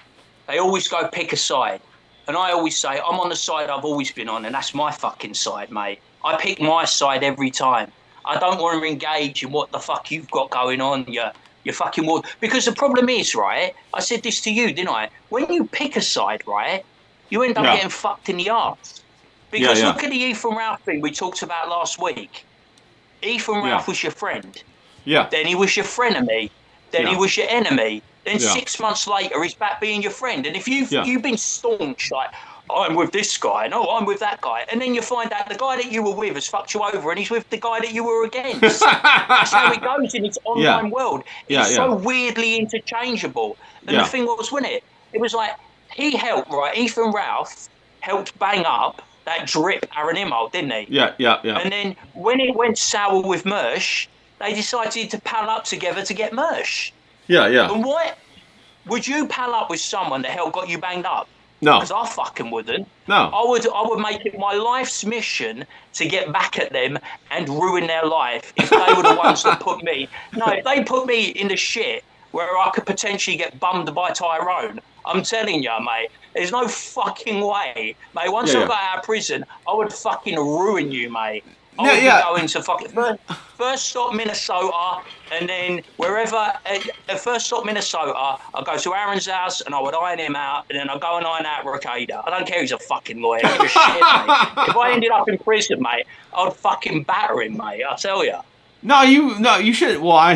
They always go pick a side. And I always say, I'm on the side I've always been on, and that's my fucking side, mate. I pick my side every time. I don't want to engage in what the fuck you've got going on, you fucking wood. Because the problem is, right, I said this to you, didn't I? When you pick a side, right, you end up Yeah. getting fucked in the arse. Because Yeah, yeah. look at the Ethan Ralph thing we talked about last week. Ethan Yeah. Ralph was your friend. Yeah. Then he was your frenemy. Then he Yeah. was your enemy. Then Yeah. 6 months later, he's back being your friend. And if Yeah. you've been staunch, like, I'm with this guy, no, I'm with that guy, and then you find out the guy that you were with has fucked you over, and he's with the guy that you were against. That's how it goes in this online world. Yeah, It's so weirdly interchangeable. And Yeah. the thing was, wasn't it? It was like he helped, right? Ethan Ralph helped bang up that drip Aaron Immel, didn't he? Yeah, yeah, yeah. And then when it went sour with Mersh, they decided to pal up together to get Mersh. Yeah, yeah. And what? Would you pal up with someone that hell got you banged up? No. Because I fucking wouldn't. No. I would make it my life's mission to get back at them and ruin their life if they were the ones that put me. No, if they put me in the shit where I could potentially get bummed by Tyrone, I'm telling you, mate, there's no fucking way. Mate, once I got out of prison, I would fucking ruin you, mate. I would be going to fucking first stop Minnesota, and then wherever. First stop Minnesota, I'd go to Aaron's house and I would iron him out, and then I'd go and iron out Ricada. I don't care, he's a fucking lawyer. Give a shit, mate. If I ended up in prison, mate, I'd fucking batter him, mate. I tell you. No, you should. Well, I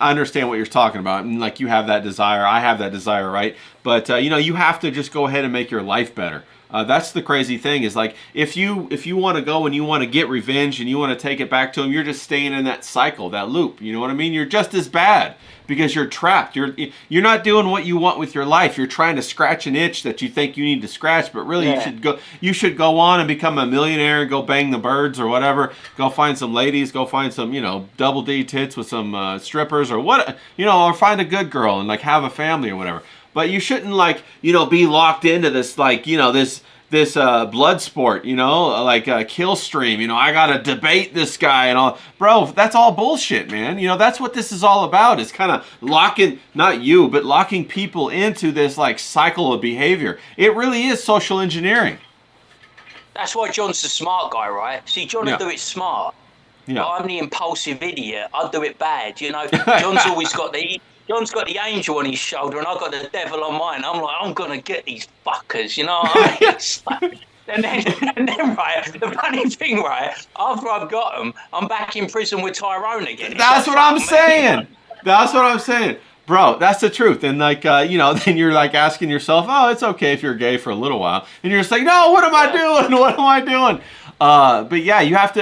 understand what you're talking about, and like you have that desire, I have that desire, right? But you know, you have to just go ahead and make your life better. That's the crazy thing is like if you want to go and you want to get revenge and you want to take it back to him, you're just staying in that cycle, that loop. You know what I mean? You're just as bad because you're trapped. You're not doing what you want with your life. You're trying to scratch an itch that you think you need to scratch, but really you should go on and become a millionaire and go bang the birds or whatever. Go find some ladies. Go find some double D tits with some strippers or what or find a good girl and like have a family or whatever. But you shouldn't be locked into this this blood sport, like a kill stream. I gotta debate this guy and all. Bro, that's all bullshit, man. That's what this is all about. Is kind of locking, not you, but locking people into this like cycle of behavior. It really is social engineering. That's why John's the smart guy, right? See, John would do it smart. Yeah. I'm the impulsive idiot. I'd do it bad. John's always got John's got the angel on his shoulder and I've got the devil on mine. I'm like, I'm going to get these fuckers, you know what I mean? And then, right, the funny thing, right, after I've got them, I'm back in prison with Tyrone again. That's what I'm saying. That's what I'm saying. Bro, that's the truth. And like, then you're like asking yourself, oh, it's okay if you're gay for a little while. And you're just like, no, what am I doing? What am I doing? But yeah, you have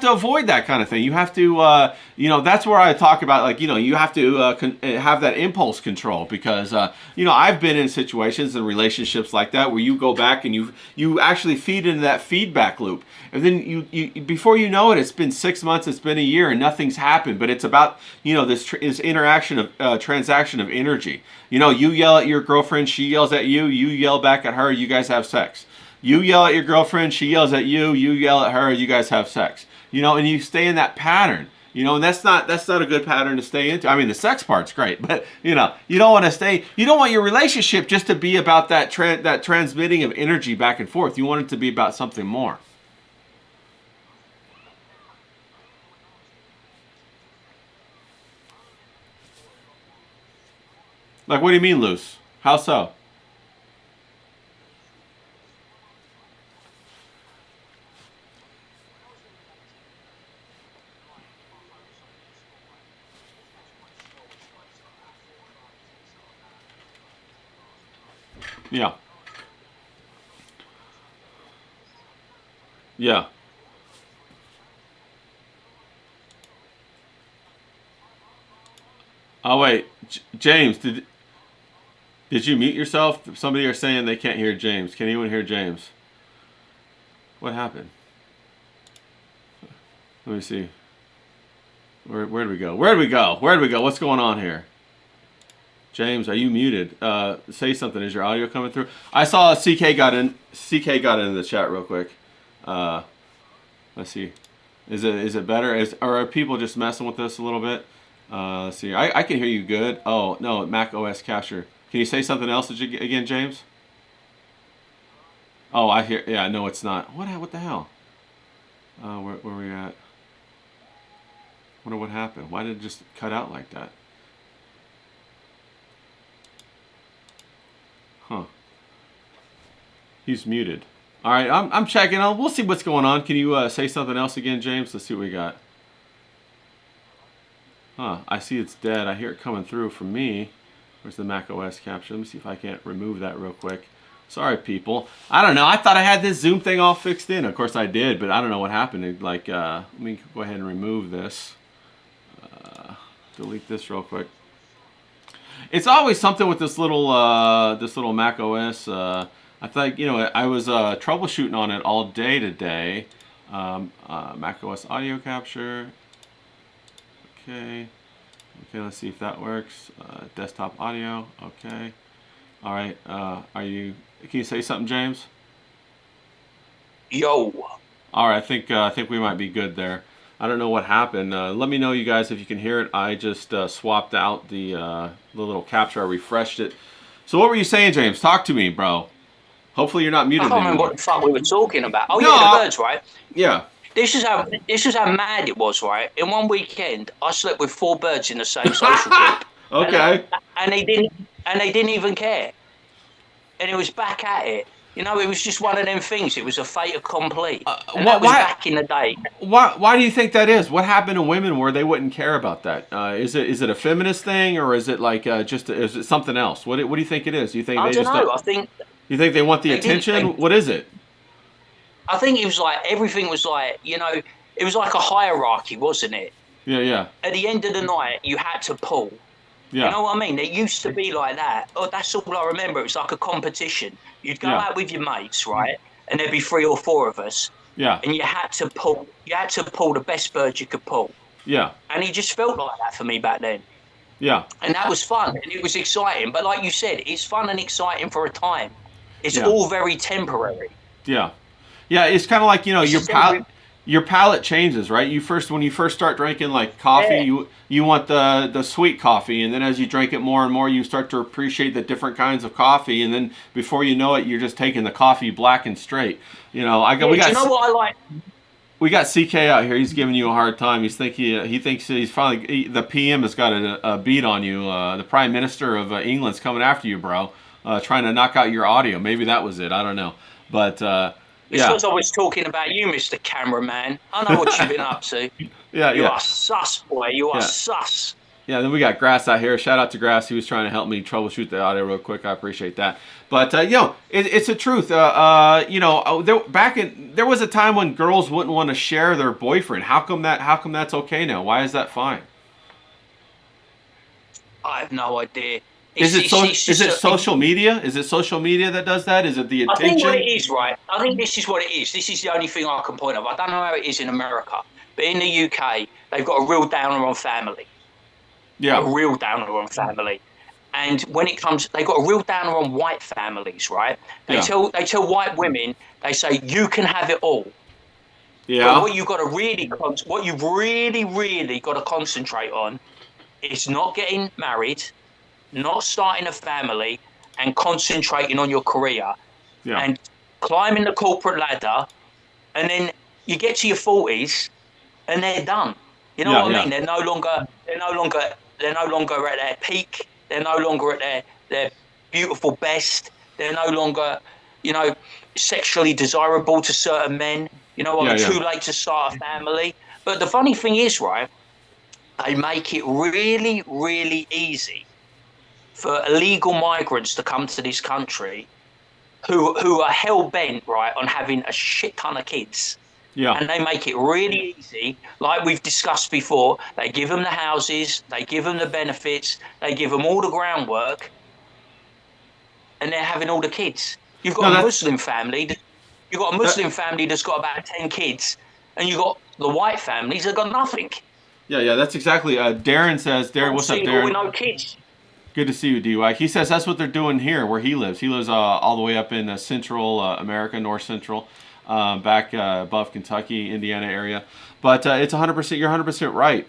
to avoid that kind of thing. You have to, that's where I talk about like, you have to have that impulse control because, I've been in situations and relationships like that where you go back and you actually feed into that feedback loop. And then you before you know it, it's been 6 months, it's been a year and nothing's happened. But it's about, this interaction of transaction of energy. You yell at your girlfriend, she yells at you, you yell back at her, you guys have sex. You yell at your girlfriend, she yells at you, you yell at her, you guys have sex. And you stay in that pattern. And that's not a good pattern to stay into. I mean, the sex part's great, but you don't want to stay. You don't want your relationship just to be about that transmitting of energy back and forth. You want it to be about something more. Like, what do you mean loose? How so? Yeah. Yeah. Oh wait, James, did you mute yourself? Somebody are saying they can't hear James. Can anyone hear James? What happened? Let me see. Where'd we go? Where'd we go? Where'd we go? What's going on here? James, are you muted? Say something. Is your audio coming through? I saw CK got in. CK got into the chat real quick. Let's see. Is it better? Or are people just messing with us a little bit? Let's see. I can hear you good. Oh no, Mac OS capture. Can you say something else again, James? Oh, I hear. Yeah, no, it's not. What the hell? Where are we at? Wonder what happened. Why did it just cut out like that? Huh. He's muted. All right, I'm checking on. We'll see what's going on. Can you say something else again, James? Let's see what we got. Huh. I see it's dead. I hear it coming through from me. Where's the Mac OS capture? Let me see if I can't remove that real quick. Sorry, people. I don't know. I thought I had this Zoom thing all fixed in. Of course I did, but I don't know what happened. Let me go ahead and remove this. Delete this real quick. It's always something with this little Mac OS. I think, I was troubleshooting on it all day today. Mac OS audio capture. Okay, let's see if that works. Desktop audio. Okay. All right. Can you say something, James? Yo. All right. I think we might be good there. I don't know what happened. Let me know, you guys, if you can hear it. I just swapped out the little capture. I refreshed it. So what were you saying, James? Talk to me, bro. Hopefully you're not muted I can't remember anymore. what the fuck we were talking about. Oh, No, yeah, the birds, right? Yeah. This is how mad it was, right? In one weekend, I slept with 4 birds in the same social group. Okay. And they didn't even care. And it was back at it. It was just one of them things. It was a fait accompli. And that was back in the day. Why do you think that is? What happened to women where they wouldn't care about that? Is it a feminist thing, or is it is it something else? What do you think it is? Do you think I they don't just know. don't, you think they want the attention? What is it? I think it was like everything was like, it was like a hierarchy, wasn't it? Yeah. At the end of the night, you had to pull. Yeah. You know what I mean? It used to be like that. Oh, that's all I remember. It was like a competition. You'd go out with your mates, right? And there'd be 3 or 4 of us. Yeah. And you had to pull. You had to pull the best bird you could pull. Yeah. And it just felt like that for me back then. Yeah. And that was fun and it was exciting. But like you said, it's fun and exciting for a time. It's all very temporary. Yeah. Yeah, it's kind of like, your palate changes, right? When you first start drinking like coffee, you want the sweet coffee, and then as you drink it more and more, you start to appreciate the different kinds of coffee, and then before you know it, you're just taking the coffee black and straight. Do you know what I like? We got CK out here. He's giving you a hard time. He thinks he's finally the PM has got a beat on you. The Prime Minister of England's coming after you, bro. Trying to knock out your audio. Maybe that was it. I don't know, but. It's because I was talking about you, Mr. Cameraman. I know what you've been up to. You are sus, boy. You are sus. Yeah, then we got Grass out here. Shout out to Grass. He was trying to help me troubleshoot the audio real quick. I appreciate that. But, it's the truth. There was a time when girls wouldn't want to share their boyfriend. How come that's okay now? Why is that fine? I have no idea. Is it social media? Is it social media that does that? Is it the attention? I think what it is, right? I think this is what it is. This is the only thing I can point of. I don't know how it is in America, but in the UK, they've got a real downer on family. Yeah. A real downer on family. And when it comes, they've got a real downer on white families, right? They tell white women, they say, you can have it all. Yeah. But what you've really got to concentrate on is not getting married, not starting a family, and concentrating on your career and climbing the corporate ladder, and then you get to your 40s and they're done. You know what I mean? They're no longer at their peak. They're no longer at their beautiful best. They're no longer, sexually desirable to certain men. Too late to start a family. But the funny thing is, right, they make it really, really easy for illegal migrants to come to this country who are hell-bent, right, on having a shit ton of kids. Yeah. And they make it really easy. Like we've discussed before, they give them the houses, they give them the benefits, they give them all the groundwork, and they're having all the kids. You've got a Muslim family. You've got a Muslim family that's got about 10 kids, and you've got the white families that got nothing. Yeah, that's exactly. Darren says, Darren, what's up, Single with Darren? no kids. Good to see you, DY. He says that's what they're doing here where he lives. He lives all the way up in Central America, North Central, back above Kentucky, Indiana area. But it's 100%. You're 100% right.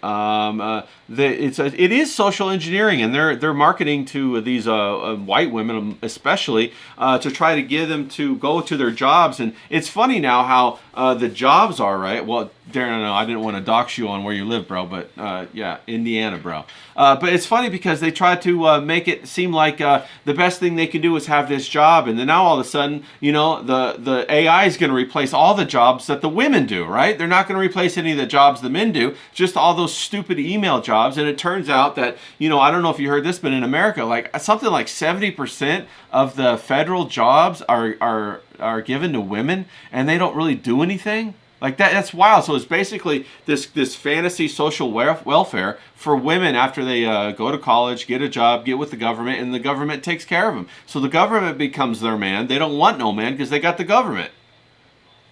It is social engineering, and they're marketing to these white women, especially, to try to get them to go to their jobs. And it's funny now how the jobs are, right. Well, Darren, I didn't want to dox you on where you live, bro, but yeah, Indiana, bro. But it's funny because they try to make it seem like the best thing they can do is have this job, and then now all of a sudden, the AI is going to replace all the jobs that the women do, right? They're not going to replace any of the jobs the men do, just all those stupid email jobs. And it turns out that, I don't know if you heard this, but in America, like something like 70% of the federal jobs are given to women, and they don't really do anything. Like that's wild. So it's basically this fantasy social welfare for women after they go to college, get a job, get with the government, and the government takes care of them. So the government becomes their man. They don't want no man because they got the government.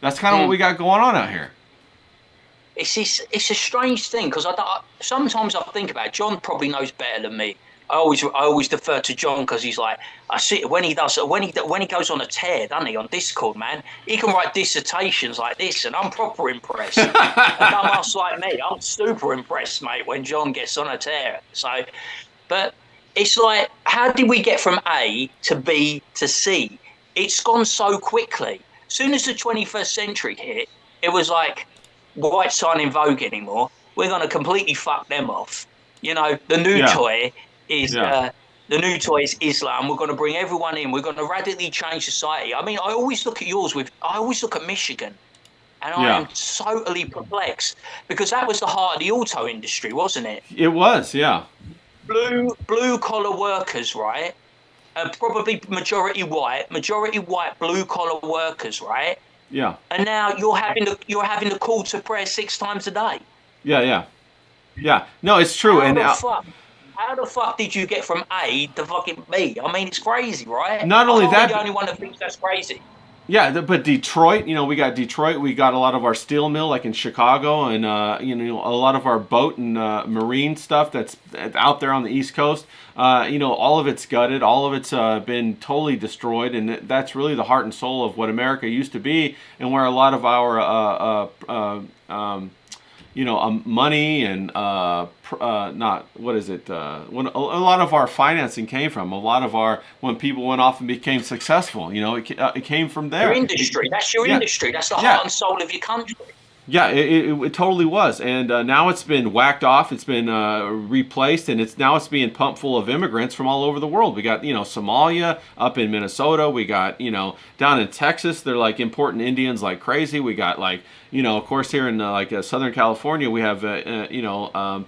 That's kind of what we got going on out here. It's a strange thing because sometimes I think about it. John probably knows better than me. I always defer to John because he's like, I see when he goes on a tear, doesn't he, on Discord, man? He can write dissertations like this, and I'm proper impressed. And dumbass like me, I'm super impressed, mate, when John gets on a tear. So, but it's like, how did we get from A to B to C? It's gone so quickly. As soon as the 21st century hit, it was like, whites aren't in vogue anymore. We're going to completely fuck them off. The new toy is the new toy is Islam. We're going to bring everyone in. We're going to radically change society. I mean, I always look at Michigan, and I am totally perplexed because that was the heart of the auto industry, wasn't it? It was, yeah. Blue collar workers, right? Probably majority white, blue collar workers, right? Yeah. And now you're having the call to prayer 6 times a day. Yeah. No, it's true. How the fuck did you get from A to fucking B? I mean, it's crazy, right? Not only that, I'm the only one that thinks that's crazy. Yeah, but Detroit, we got Detroit. We got a lot of our steel mill, like in Chicago, and a lot of our boat and marine stuff that's out there on the East Coast. All of it's gutted, all of it's been totally destroyed, and that's really the heart and soul of what America used to be, and where a lot of our money and when a lot of our financing came from. A lot of when people went off and became successful, it came from there. Your industry, that's your industry. That's the heart and soul of your country. Yeah, it totally was, and now it's been whacked off. It's been replaced, and it's being pumped full of immigrants from all over the world. We got Somalia up in Minnesota. We got down in Texas. They're like importing Indians like crazy. We got of course here in Southern California, we have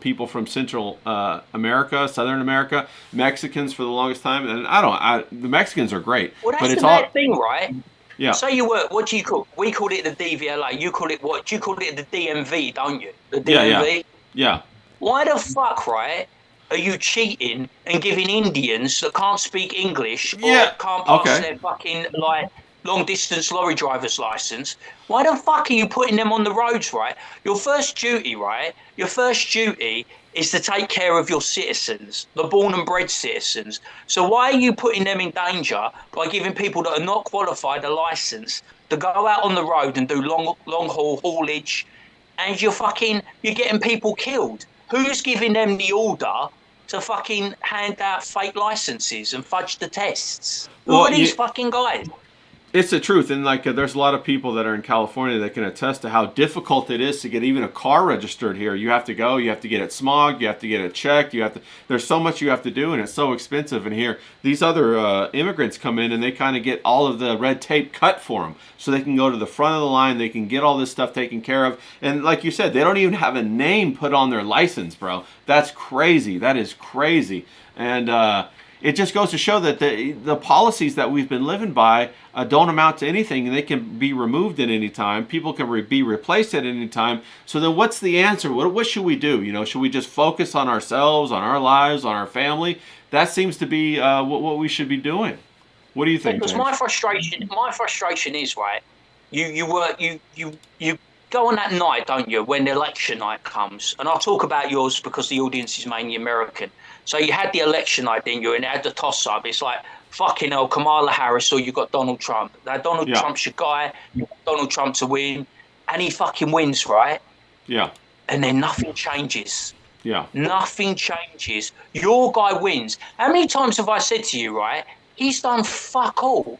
people from Central America, Southern America, Mexicans for the longest time, and the Mexicans are great. Well, that's but it's the bad thing, right? Yeah. So you work. What do you call? We call it the DVLA. You call it what? Do you call it the DMV? Don't you? The DMV. Yeah. Why the fuck, right? Are you cheating and giving Indians that can't speak English or can't pass their fucking long distance lorry driver's license? Why the fuck are you putting them on the roads, right? Your first duty, right? Your first duty is to take care of your citizens, the born and bred citizens. So why are you putting them in danger by giving people that are not qualified a license to go out on the road and do long haul haulage, and you're getting people killed? Who's giving them the order to fucking hand out fake licenses and fudge the tests? Who are these fucking guys? It's the truth, and there's a lot of people that are in California that can attest to how difficult it is to get even a car registered here. You have to get it smogged, you have to get it checked, there's so much you have to do, and it's so expensive. And here, these other immigrants come in and they kind of get all of the red tape cut for them, so they can go to the front of the line, they can get all this stuff taken care of, and like you said, they don't even have a name put on their license, bro. That's crazy. That is crazy, and it just goes to show that the policies that we've been living by don't amount to anything, and they can be removed at any time. People can be replaced at any time. So then what's the answer? What should we do? Should we just focus on ourselves, on our lives, on our family? That seems to be what we should be doing. What do you think, Because James? my frustration is, right, you go on that night, don't you, when the election night comes? And I'll talk about yours because the audience is mainly American. So you had the election night, didn't you? And it had the toss-up. It's like, fucking hell, Kamala Harris or you got Donald Trump. Now, Donald Trump's your guy. You want Donald Trump to win. And he fucking wins, right? Yeah. And then nothing changes. Yeah. Nothing changes. Your guy wins. How many times have I said to you, right? He's done fuck all.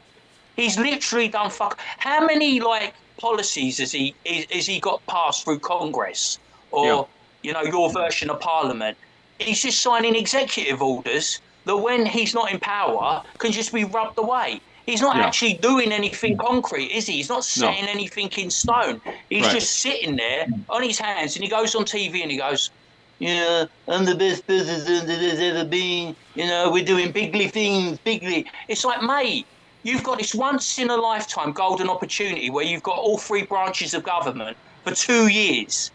He's literally done fuck. How many like policies has he got passed through Congress or you know your version of Parliament? He's just signing executive orders that when he's not in power can just be rubbed away. He's not actually doing anything concrete, is he? He's not setting anything in stone. He's just sitting there on his hands, and he goes on TV and he goes, "Yeah, I'm the best president that there's ever been. You know, we're doing bigly things, bigly." It's like, mate, you've got this once in a lifetime golden opportunity where you've got all three branches of government for 2 years,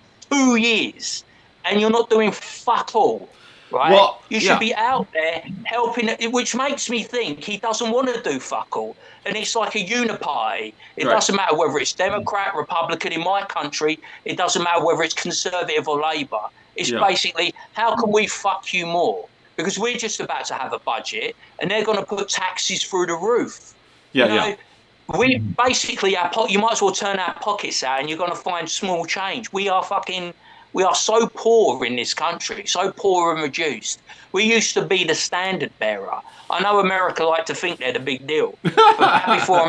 and you're not doing fuck all. Right? Well, you should be out there helping, which makes me think he doesn't want to do fuck all. And it's like a uniparty. It doesn't matter whether it's Democrat, Republican in my country. It doesn't matter whether it's Conservative or Labour. It's basically, how can we fuck you more? Because we're just about to have a budget and they're going to put taxes through the roof. We basically, you might as well turn our pockets out and you're going to find small change. We are so poor in this country, so poor and reduced. We used to be the standard bearer. I know America like to think they're the big deal. But back before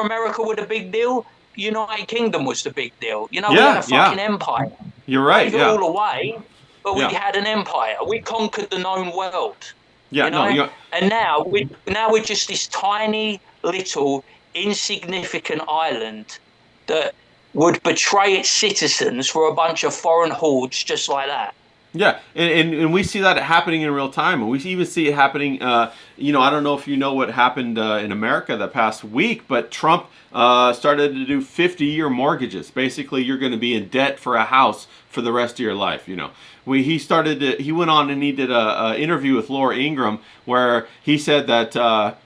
America were the big deal, United Kingdom was the big deal. You know, we had a fucking empire. You're right, Gave it all away, but we had an empire. We conquered the known world. Yeah, you know? And now we're just this tiny, little, insignificant island that would betray its citizens for a bunch of foreign hordes just like that. Yeah, and we see that happening in real time. And we even see it happening, I don't know if you know what happened in America the past week, but Trump started to do 50-year mortgages. Basically, you're going to be in debt for a house for the rest of your life, He went on and he did a interview with Laura Ingraham where he said that,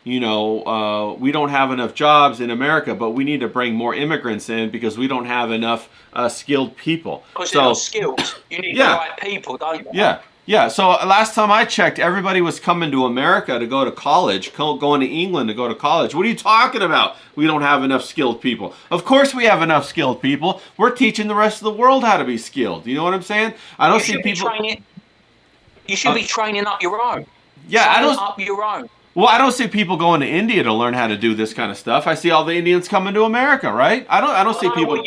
we don't have enough jobs in America, but we need to bring more immigrants in because we don't have enough skilled people. Because they're not skilled. You need the right people, don't you? Yeah. So last time I checked, everybody was coming to America to go to college, going to England to go to college. What are you talking about? We don't have enough skilled people. Of course we have enough skilled people. We're teaching the rest of the world how to be skilled. You know what I'm saying? I don't see people. You should be training up your own. Yeah, I don't. Up your own. Well, I don't see people going to India to learn how to do this kind of stuff. I see all the Indians coming to America, right? I don't see people.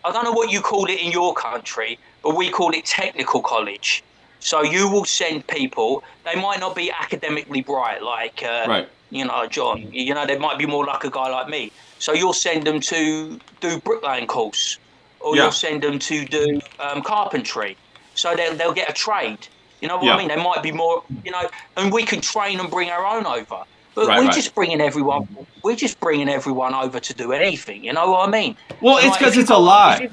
I don't know what you call it in your country, but we call it technical college. So you will send people, they might not be academically bright like, John. They might be more like a guy like me. So you'll send them to do bricklaying course, or you'll send them to do carpentry. So they'll get a trade. You know what I mean? They might be more, and we can train and bring our own over. But we're just bringing everyone. We're just bringing everyone over to do anything. You know what I mean? Well, it's because it's a lie.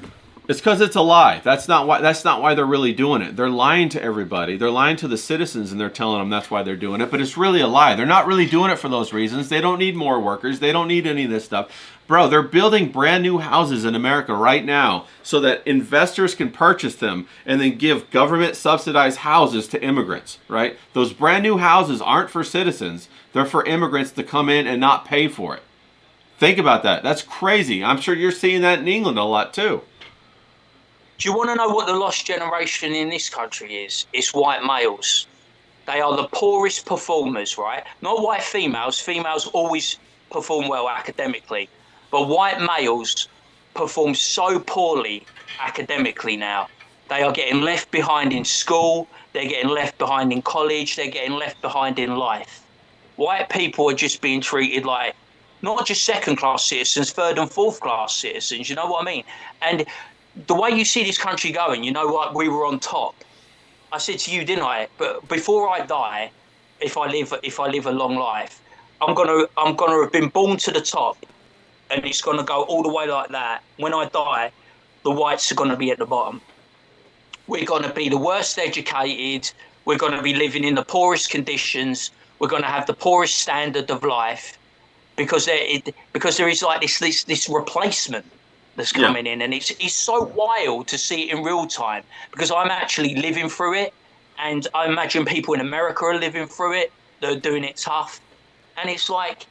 It's because it's a lie. That's not why they're really doing it. They're lying to everybody. They're lying to the citizens, and they're telling them that's why they're doing it. But it's really a lie. They're not really doing it for those reasons. They don't need more workers. They don't need any of this stuff. Bro, they're building brand new houses in America right now so that investors can purchase them and then give government subsidized houses to immigrants, right? Those brand new houses aren't for citizens. They're for immigrants to come in and not pay for it. Think about that. That's crazy. I'm sure you're seeing that in England a lot too. Do you want to know what the lost generation in this country is? It's white males. They are the poorest performers, right? Not white females. Females always perform well academically. But white males perform so poorly academically now. They are getting left behind in school. They're getting left behind in college. They're getting left behind in life. White people are just being treated like not just second-class citizens, third and fourth-class citizens. You know what I mean? And the way you see this country going, we were on top. I said to you, didn't I? But before I die, if I live a long life, I'm gonna have been born to the top, and it's gonna go all the way like that. When I die, the whites are gonna be at the bottom. We're gonna be the worst educated. We're gonna be living in the poorest conditions. We're gonna have the poorest standard of life, because there is like this replacement. that's coming in, and it's so wild to see it in real time because I'm actually living through it, and I imagine people in America are living through it. They're doing it tough, and it's like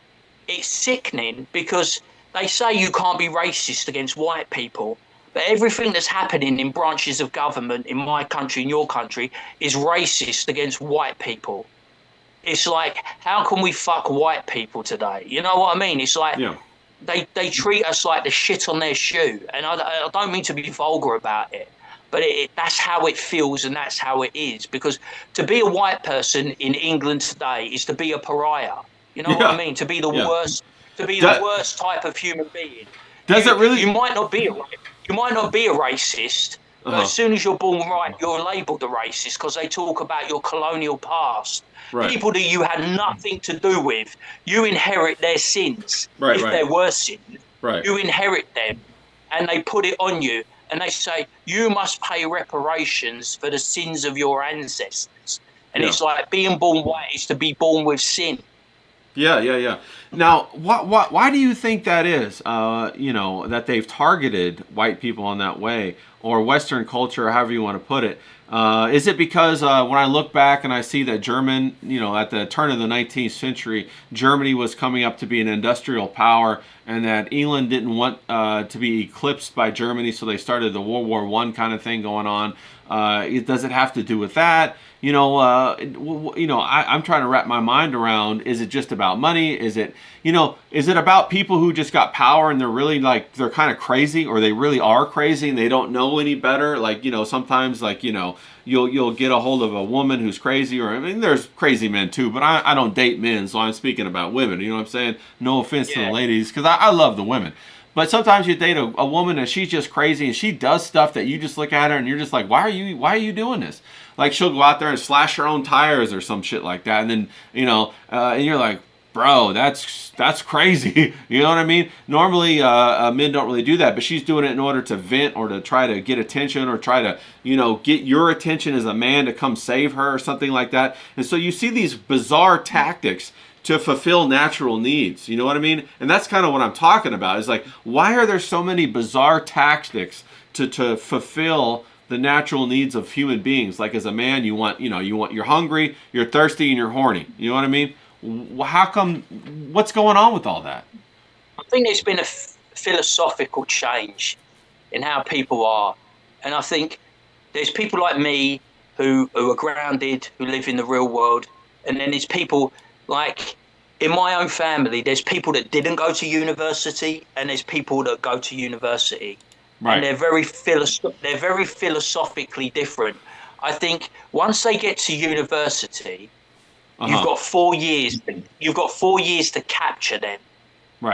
it's sickening because they say you can't be racist against white people, but everything that's happening in branches of government in my country, in your country, is racist against white people. It's like, how can we fuck white people today? You know what I mean? It's like they treat us like the shit on their shoe. And I don't mean to be vulgar about it, but that's how it feels and that's how it is. Because to be a white person in England today is to be a pariah. You know what I mean? To be the worst, the worst type of human being. Does it really? You might not be a racist, but as soon as you're born right, you're labelled a racist because they talk about your colonial past. Right. People that you had nothing to do with, you inherit their sins. If there were sins, you inherit them, and they put it on you, and they say you must pay reparations for the sins of your ancestors. And it's like being born white is to be born with sin. Yeah. Now, why do you think that is? That they've targeted white people in that way, or Western culture, or however you want to put it. Is it because when I look back and I see that German, at the turn of the 19th century, Germany was coming up to be an industrial power, and that England didn't want to be eclipsed by Germany, so they started the World War I kind of thing going on. Does it have to do with that? I'm trying to wrap my mind around, is it just about money? Is it about people who just got power and they're really they're kind of crazy, or they really are crazy and they don't know any better? Sometimes you'll get a hold of a woman who's crazy, or there's crazy men too, but I don't date men, so I'm speaking about women. You know what I'm saying? No offense to the ladies, because I love the women. But sometimes you date a woman and she's just crazy and she does stuff that you just look at her and you're just like, why are you doing this? Like, she'll go out there and slash her own tires or some shit like that, and then and you're like, bro, that's crazy. You know what I mean? Normally men don't really do that, but she's doing it in order to vent or to try to get attention, or try to get your attention as a man to come save her or something like that. And so you see these bizarre tactics to fulfill natural needs. You know what I mean? And that's kind of what I'm talking about. Is like, why are there so many bizarre tactics to fulfill the natural needs of human beings? Like, as a man, you're hungry, you're thirsty, and you're horny. You know what I mean? How come? What's going on with all that? I think there's been a philosophical change in how people are, and I think there's people like me who are grounded, who live in the real world, and then there's people like in my own family. There's people that didn't go to university, and there's people that go to university, and they're very philosophically different. I think once they get to university, you've got 4 years. You've got 4 years to capture them,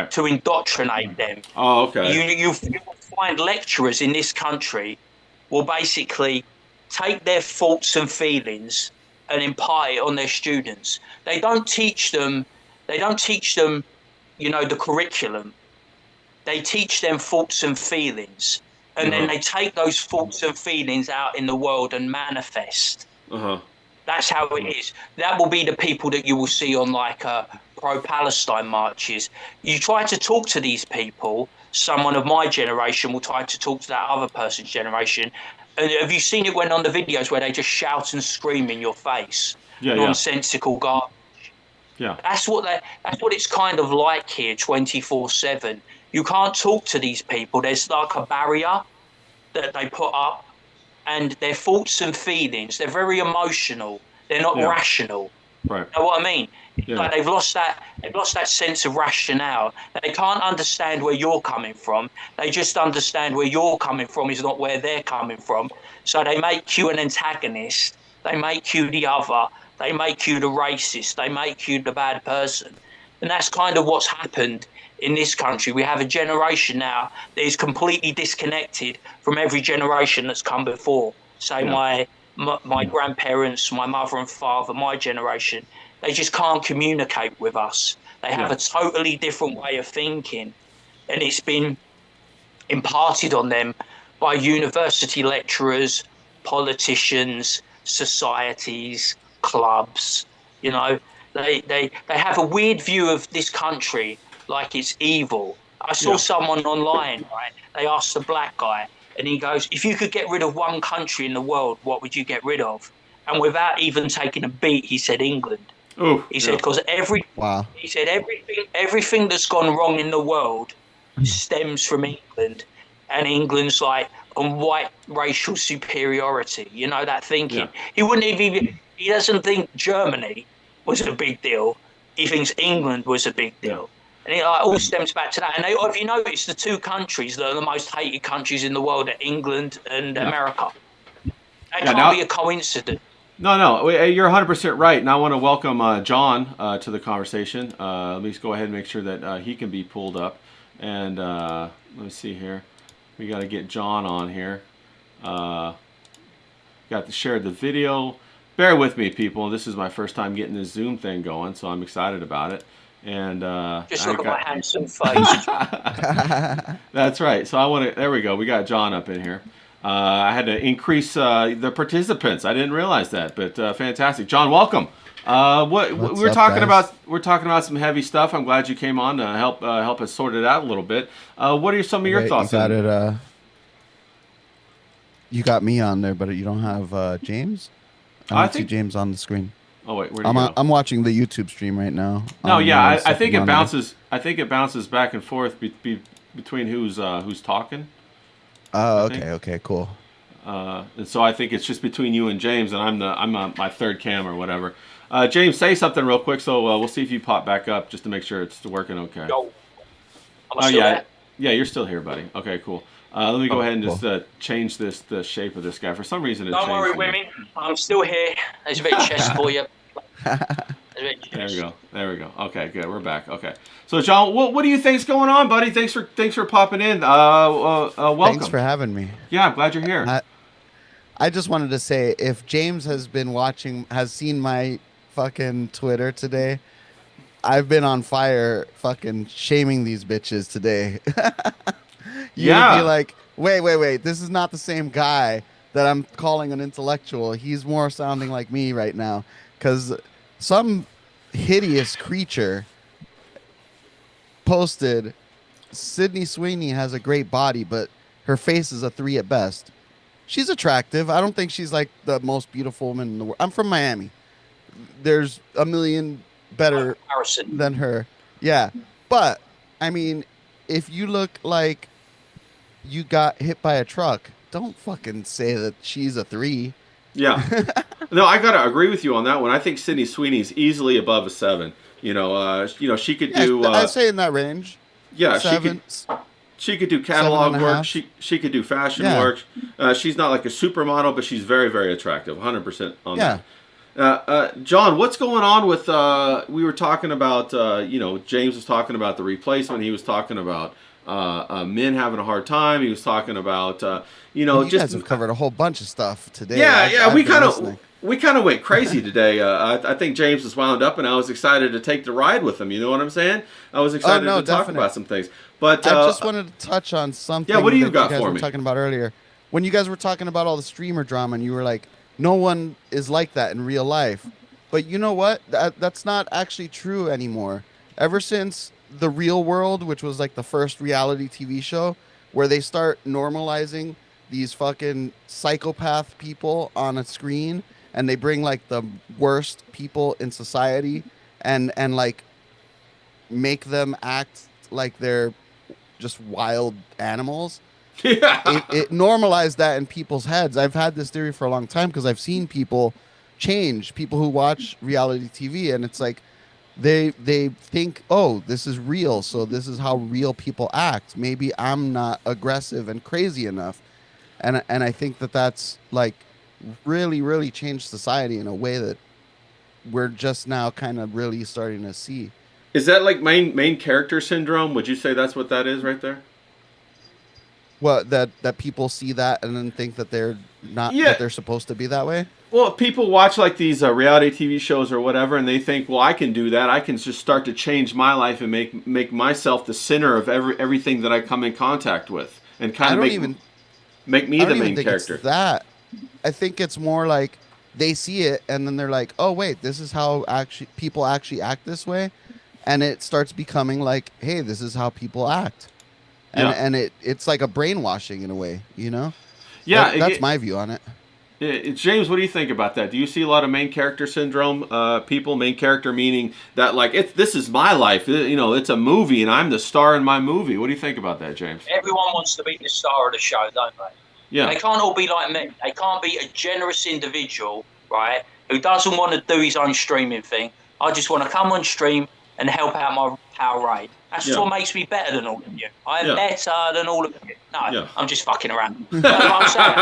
to indoctrinate them. Oh, okay. You find lecturers in this country will basically take their thoughts and feelings and impart it on their students. They don't teach them. The curriculum. They teach them thoughts and feelings, and then they take those thoughts and feelings out in the world and manifest. That's how it is. That will be the people that you will see on pro-Palestine marches. You try to talk to these people, someone of my generation will try to talk to that other person's generation. And have you seen it when on the videos where they just shout and scream in your face? Nonsensical garbage. Yeah. That's what it's kind of like here 24/7. You can't talk to these people. There's like a barrier that they put up, and their thoughts and feelings, they're very emotional. They're not rational. Right. You know what I mean? Like they've lost that sense of rationale. They can't understand where you're coming from. They just understand where you're coming from is not where they're coming from. So they make you an antagonist. They make you the other. They make you the racist. They make you the bad person. And that's kind of what's happened in this country. We have a generation now that is completely disconnected from every generation that's come before. Say my grandparents, my mother and father, my generation, they just can't communicate with us. They have a totally different way of thinking, and it's been imparted on them by university lecturers, politicians, societies, clubs. They have a weird view of this country, like it's evil. I saw someone online, right? They asked the black guy, and he goes, "If you could get rid of one country in the world, what would you get rid of?" And without even taking a beat, he said England. Oh, He said because Wow. he said everything that's gone wrong in the world stems from England, and England's like on white racial superiority. You know that thinking. Yeah. He wouldn't even. He doesn't think Germany was a big deal. He thinks England was a big deal. And it all stems back to that. And if you notice, the two countries that are the most hated countries in the world are England and America. That can't be a coincidence. No, you're 100% right. And I want to welcome John to the conversation. Let me just go ahead and make sure that he can be pulled up. And let me see here. We got to get John on here. Got to share the video. Bear with me, people. This is my first time getting this Zoom thing going, so I'm excited about it. And just look at my handsome face. That's right. So I want to. There we go. We got John up in here. I had to increase the participants. I didn't realize that, but fantastic. John, welcome. We're talking about some heavy stuff. I'm glad you came on to help us sort it out a little bit. What are some of your thoughts? You got me on there, but you don't have James. I think see James on the screen. Oh wait, where'd you go? I'm watching the YouTube stream right now. No, yeah, I think it bounces. I think it bounces back and forth between who's talking. Oh, okay, cool. And so I think it's just between you and James, and I'm my third cam or whatever. James, say something real quick, so we'll see if you pop back up just to make sure it's working okay. Yo. Yeah, you're still here, buddy. Okay, cool. Let me go ahead and just change the shape of this guy. For some reason, don't worry, women. I'm still here. There's a bit of chest for you. There we go. Okay, good. We're back. Okay. So, John, what do you think's going on, buddy? Thanks for popping in. Welcome. Thanks for having me. Yeah, I'm glad you're here. I just wanted to say, if James has seen my fucking Twitter today, I've been on fire fucking shaming these bitches today. You'd be like, wait, this is not the same guy that I'm calling an intellectual. He's more sounding like me right now. Because some hideous creature posted, Sydney Sweeney has a great body, but her face is a 3 at best. She's attractive. I don't think she's like the most beautiful woman in the world. I'm from Miami. There's a million better than her. Yeah. But, I mean, if you look like you got hit by a truck, don't fucking say that she's a 3. Yeah. No, I gotta agree with you on that one. I think Sydney Sweeney's easily above a 7. She could do. I'd say in that range. Yeah, 7. She could do catalog work. She could do fashion work. She's not like a supermodel, but she's very, very attractive. 100% on that. John, what's going on with? We were talking about. James was talking about the replacement. He was talking about men having a hard time. He was talking about. You guys have covered a whole bunch of stuff today. Yeah. We kind of went crazy today. I think James was wound up, and I was excited to take the ride with him. You know what I'm saying? I was excited to talk about some things. But I just wanted to touch on something. Yeah, what do you got for me? You guys were talking about earlier. When you guys were talking about all the streamer drama, and you were like, no one is like that in real life. But you know what? That's not actually true anymore. Ever since The Real World, which was like the first reality TV show, where they start normalizing these fucking psychopath people on a screen, and they bring like the worst people in society and like make them act like they're just wild animals. Yeah. It normalized that in people's heads. I've had this theory for a long time because I've seen people change, people who watch reality TV, and it's like they think, oh, this is real, so this is how real people act. Maybe I'm not aggressive and crazy enough. And I think that's like really, really changed society in a way that we're just now kind of really starting to see. Is that like main character syndrome? Would you say that's what that is right there? Well, that people see that and then think that they're not, that they're supposed to be that way? Well, people watch like these reality TV shows or whatever, and they think, well, I can do that. I can just start to change my life and make myself the center of everything that I come in contact with, and kind of make me the main character. That I think it's more like they see it and then they're like, oh wait, this is how people actually act this way, and it starts becoming like, hey, this is how people act. and it's like a brainwashing in a way, you know. Yeah, That's my view on it. James, what do you think about that? Do you see a lot of main character syndrome people? Main character meaning that like this is my life. You know, it's a movie and I'm the star in my movie. What do you think about that, James? Everyone wants to be the star of the show, don't they? Yeah. They can't all be like me. They can't be a generous individual, right, who doesn't want to do his own streaming thing. I just want to come on stream and help out my pal Ray. That's what makes me better than all of you. I'm better than all of you. No, I'm just fucking around. You know what I'm saying?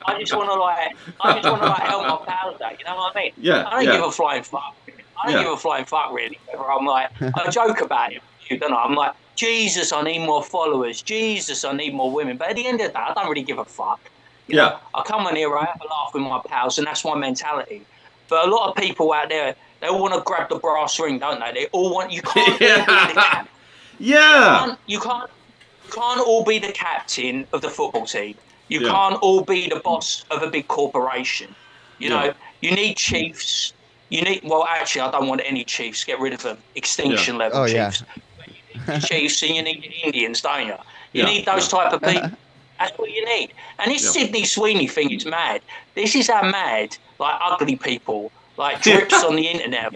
I just want to like help my pals out. You know what I mean? Yeah. I don't give a flying fuck. I don't give a flying fuck really. I'm like, I joke about it, don't I? I'm like, Jesus, I need more followers. Jesus, I need more women. But at the end of the day, I don't really give a fuck. You know, I come on here, I have a laugh with my pals, and that's my mentality. But a lot of people out there, they all want to grab the brass ring, don't they? They all want. You can't all be the captain. You can't all be the captain of the football team. You can't all be the boss of a big corporation. You know, you need chiefs. You need. Well, actually, I don't want any chiefs. Get rid of them. Extinction level chiefs. You need chiefs and you need Indians, don't you? You need those type of people. That's what you need. And this Sydney Sweeney thing is mad. This is how mad, like, ugly people, like, drips on the internet.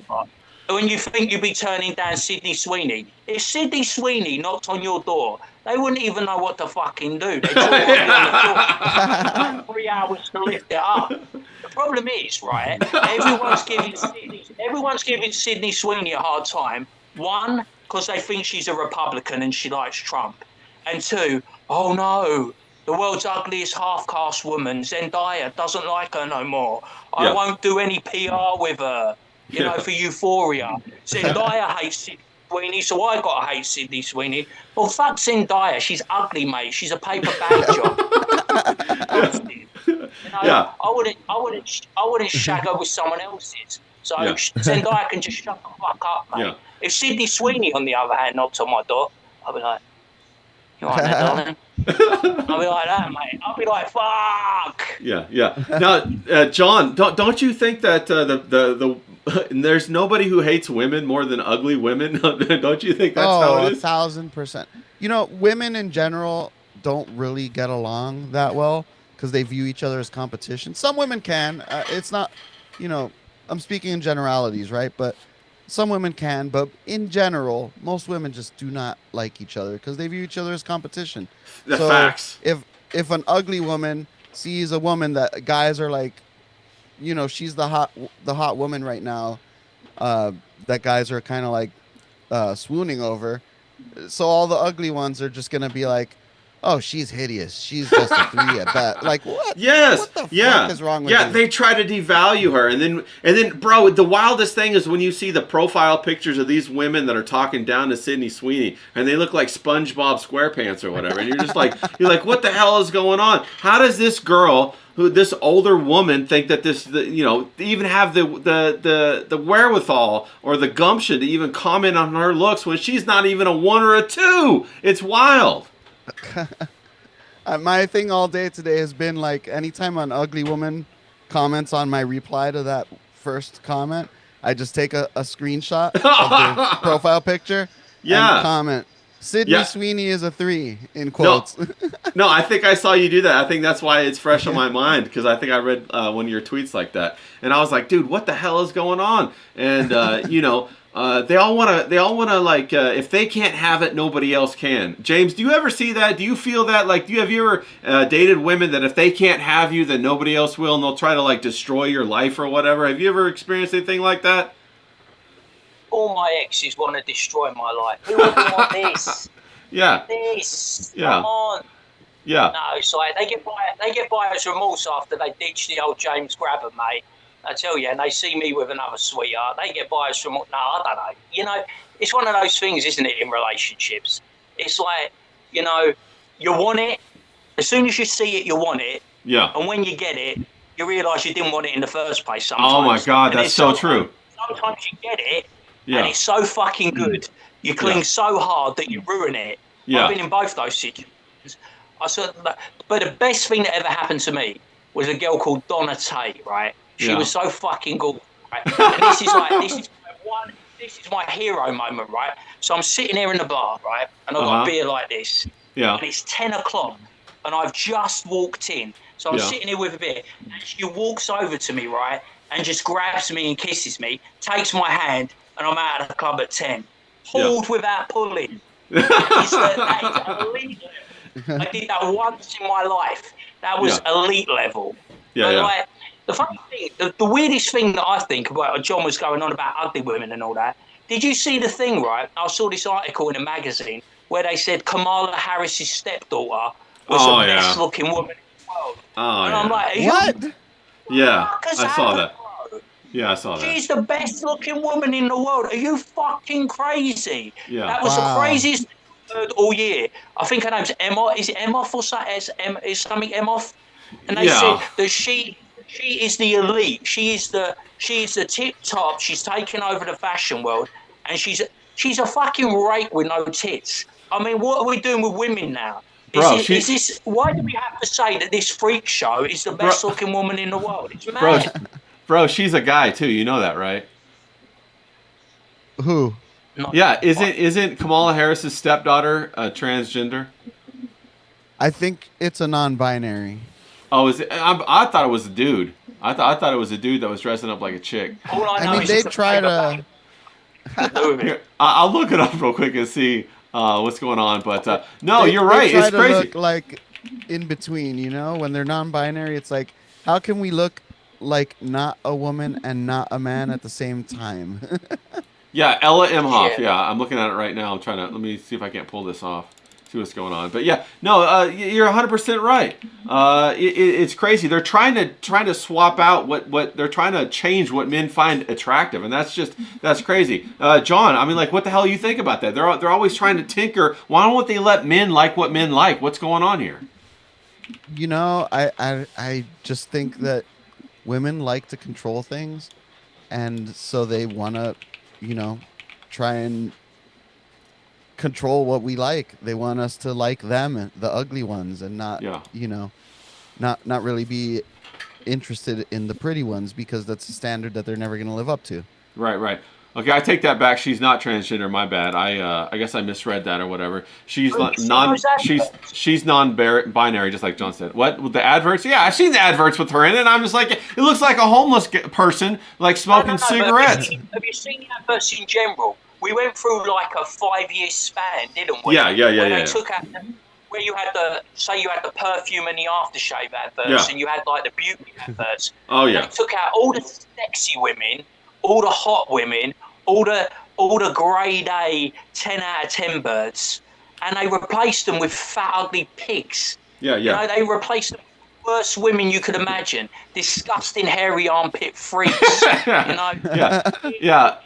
When you think you'd be turning down Sydney Sweeney, if Sydney Sweeney knocked on your door, they wouldn't even know what to fucking do. They'd drop on the door. 3 hours to lift it up. The problem is, right, everyone's giving Sydney Sweeney a hard time. One, because they think she's a Republican and she likes Trump. And two, oh no, the world's ugliest half-caste woman, Zendaya, doesn't like her no more. I won't do any PR with her, you know, for Euphoria. Zendaya hates Sydney Sweeney, so I gotta hate Sydney Sweeney. Well, fuck Zendaya, she's ugly, mate. She's a paper bag job. I wouldn't shag her with someone else's. So Zendaya can just shut the fuck up, mate. If Sydney Sweeney, on the other hand, knocked on my door, I'd be like, you all right there, darling? I'll be like that, mate. I'll be like, fuck. Yeah. Now, John, don't you think that there's nobody who hates women more than ugly women? Don't you think that's how it is? 1,000%. You know, women in general don't really get along that well because they view each other as competition. Some women can. It's not, you know, I'm speaking in generalities, right? But some women can, but in general, most women just do not like each other because they view each other as competition. The facts. If an ugly woman sees a woman that guys are like, you know, she's the hot woman right now, that guys are kind of like swooning over. So all the ugly ones are just gonna be like, oh, she's hideous. She's just a 3 at that. Like, what? Yes. What the fuck is wrong with you? Yeah, they try to devalue her. And then, bro, the wildest thing is when you see the profile pictures of these women that are talking down to Sydney Sweeney, and they look like SpongeBob SquarePants or whatever. And you're just like, what the hell is going on? How does this girl, this older woman, think that even have the wherewithal or the gumption to even comment on her looks when she's not even a 1 or a 2? It's wild. My thing all day today has been like anytime an ugly woman comments on my reply to that first comment, I just take a screenshot of the profile picture and comment, Sydney Sweeney is a 3 in quotes. No, I think I saw you do that. I think that's why it's fresh on my mind because I think I read one of your tweets like that, and I was like, dude, what the hell is going on? And they all want to like if they can't have it, nobody else can. James, do you ever see that? Do you feel that? Like, have you ever dated women that if they can't have you, then nobody else will, and they'll try to like destroy your life or whatever? Have you ever experienced anything like that? All my exes want to destroy my life. Who would want this? This. Come on. Yeah. No, it's like they get buyer's remorse after they ditch the old James Grabber, mate. I tell you, and they see me with another sweetheart, they get buyer's remorse. No, I don't know. You know, it's one of those things, isn't it, in relationships? It's like, you know, you want it. As soon as you see it, you want it. Yeah. And when you get it, you realise you didn't want it in the first place sometimes. Oh, my God, that's so true. Sometimes you get it, and it's so fucking good. You cling so hard that you ruin it. I've been in both those situations. But the best thing that ever happened to me was a girl called Donna Tate, right? She was so fucking good. Right? And this is this is my hero moment, right? So I'm sitting here in the bar, right, and I've got a beer like this, Yeah. and it's 10 o'clock, and I've just walked in. So I'm Yeah. sitting here with a beer, and she walks over to me, right, and just grabs me and kisses me, takes my hand, and I'm out of the club at 10. Pulled without pulling. That is elite level. I did that once in my life. That was elite level. Yeah, But yeah. like the funny thing, the weirdest thing that I think about, John was going on about ugly women and all that. Did you see the thing, right? I saw this article in a magazine where they said Kamala Harris's stepdaughter was the best looking woman in the world. Oh, And I'm like, What? yeah, fuckers I saw happened, that. bro? Yeah, I saw that. She's the best looking woman in the world. Are you fucking crazy? Yeah. That was the Wow. craziest thing I've heard all year. I think her name's Emma. Is it Emma or something? Is something Emma? And they said that she is the elite. She is the tip top. She's taken over the fashion world, and she's a fucking rake with no tits. I mean, what are we doing with women now? Bro, Is this? Why do we have to say that this freak show is the best looking woman in the world? It's mad. Bro, she's a guy too. You know that, right? Who? Yeah, isn't Kamala Harris's stepdaughter transgender? I think it's a non-binary. Oh, is it? I thought it was a dude. I thought it was a dude that was dressing up like a chick. All I know I mean, is they it's a try to. Here, I'll look it up real quick and see what's going on. But no, you're right. They try It's to crazy. look like in between, you know, when they're non-binary. It's like, how can we look like not a woman and not a man at the same time? Yeah, Ella Imhoff. Yeah. Yeah, I'm looking at it right now. I'm trying to let me see if I can't pull this off. See what's going on. But yeah, no, you're 100% right. It's crazy. They're trying to swap out what they're trying to change what men find attractive, and that's crazy. John, I mean, like, what the hell you think about that? They're always trying to tinker. Why don't they let men like what men like? What's going on here? You know, I just think that women like to control things, and so they want to, you know, try and control what we like. They want us to like them, the ugly ones, and not, you know, not really be interested in the pretty ones, because that's a standard that they're never going to live up to. Right. Okay, I take that back. She's not transgender. My bad. I guess I misread that or whatever. She's she's non-binary, just like John said. What with the adverts? Yeah, I've seen the adverts with her in it. And I'm just like, it looks like a homeless person like smoking cigarettes. Have you seen the adverts in general? We went through like a 5-year span, didn't we? Yeah. They took out where you had the perfume and the aftershave adverts, and you had like the beauty adverts. Oh yeah. They took out all the sexy women, all the hot women, all the grade A 10 out of 10 birds, and they replaced them with fat ugly pigs. Yeah. You know, they replaced them with the worst women you could imagine, disgusting hairy armpit freaks. You know. Yeah.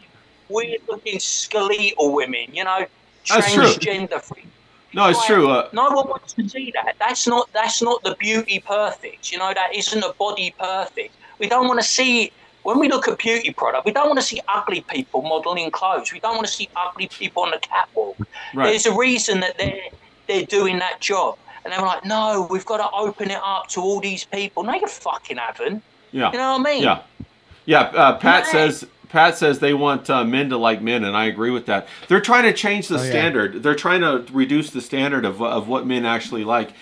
Weird looking skeletal women, you know, That's true. transgender freaks. No, it's true. No one wants to see that. That's not the beauty perfect. You know, that isn't a body perfect. We don't want to see, when we look at beauty product, we don't want to see ugly people modeling clothes. We don't want to see ugly people on the catwalk. Right. There's a reason that they're doing that job. And they're like, no, we've got to open it up to all these people. No, you fucking haven't. Yeah. You know what I mean? Yeah. Pat says they want men to like men, and I agree with that. They're trying to change the standard. They're trying to reduce the standard of what men actually like.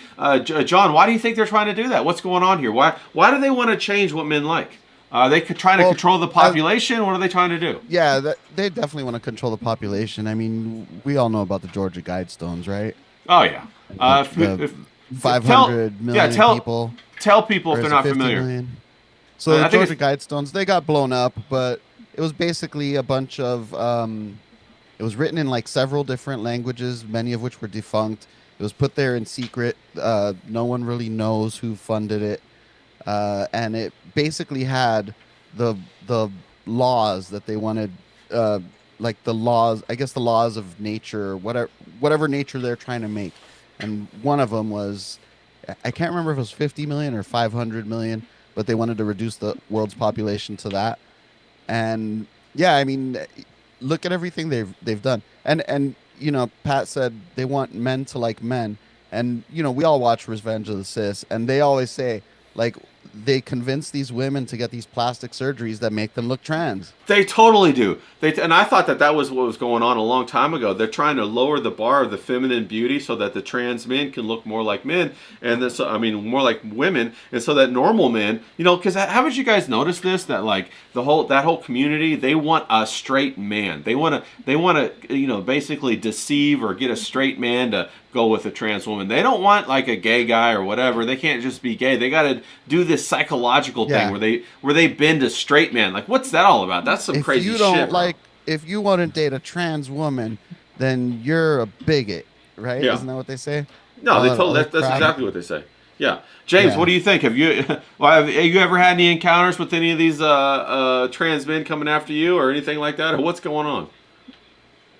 John, why do you think they're trying to do that? What's going on here? Why do they want to change what men like? Are they trying to control the population? What are they trying to do? Yeah, they definitely want to control the population. I mean, we all know about the Georgia Guidestones, right? Oh, yeah. 500 million people. Tell people if they're not 50 familiar. million? So the Georgia Guidestones, they got blown up, but it was basically a bunch of, it was written in like several different languages, many of which were defunct. It was put there in secret. No one really knows who funded it. And it basically had the laws that they wanted, like the laws, I guess the laws of nature, whatever nature they're trying to make. And one of them was, I can't remember if it was 50 million or 500 million, but they wanted to reduce the world's population to that. And yeah, I mean, look at everything they've done. And you know, Pat said they want men to like men. And you know, we all watch Revenge of the Sis, and they always say like they convince these women to get these plastic surgeries that make them look trans. They totally do. And I thought that was what was going on a long time ago. They're trying to lower the bar of the feminine beauty so that the trans men can look more like men, and this, I mean, more like women, and so that normal men, because haven't you guys noticed this? That like that whole community, they want a straight man. They want to, basically deceive or get a straight man to go with a trans woman. They don't want like a gay guy or whatever. They can't just be gay. They got to do this psychological thing where they bend a straight man. Like, what's that all about? That's some crazy shit. If you want to date a trans woman, then you're a bigot, right? Yeah. Isn't that what they say? No, that's exactly what they say. Yeah, James, what do you think? Have you ever had any encounters with any of these trans men coming after you or anything like that, or what's going on?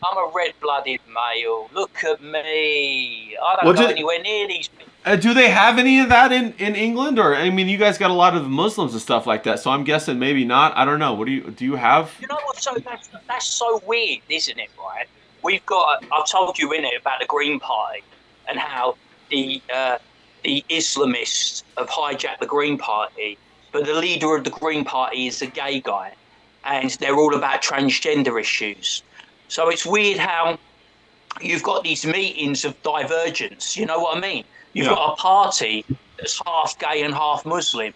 I'm a red-blooded male. Look at me. I don't go anywhere near these people. Do they have any of that in England? Or, I mean, you guys got a lot of Muslims and stuff like that, so I'm guessing maybe not. I don't know. What do you have? You know what? So that's so weird, isn't it, right? We've got, I've told you in it about the Green Party and how the Islamists have hijacked the Green Party, but the leader of the Green Party is a gay guy, and they're all about transgender issues. So it's weird how you've got these meetings of divergence. You know what I mean? You've got a party that's half gay and half Muslim,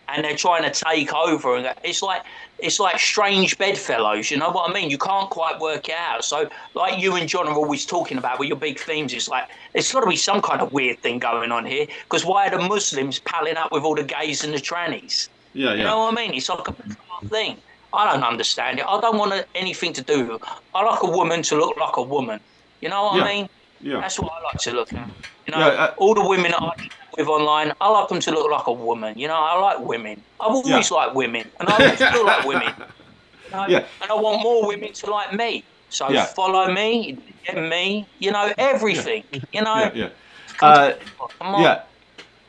and they're trying to take over. And it's like strange bedfellows. You know what I mean? You can't quite work it out. So like you and John are always talking about with your big themes, it's like there's got to be some kind of weird thing going on here. Because why are the Muslims palling up with all the gays and the trannies? Yeah. You know what I mean? It's like a bizarre thing. I don't understand it. I don't want anything to do with it. I like a woman to look like a woman. You know what I mean? Yeah. That's what I like to look at. All the women that I chat with online, I like them to look like a woman. I like women. I've always liked women, and I still like women. And I want more women to like me. So follow me, get me, everything. Yeah.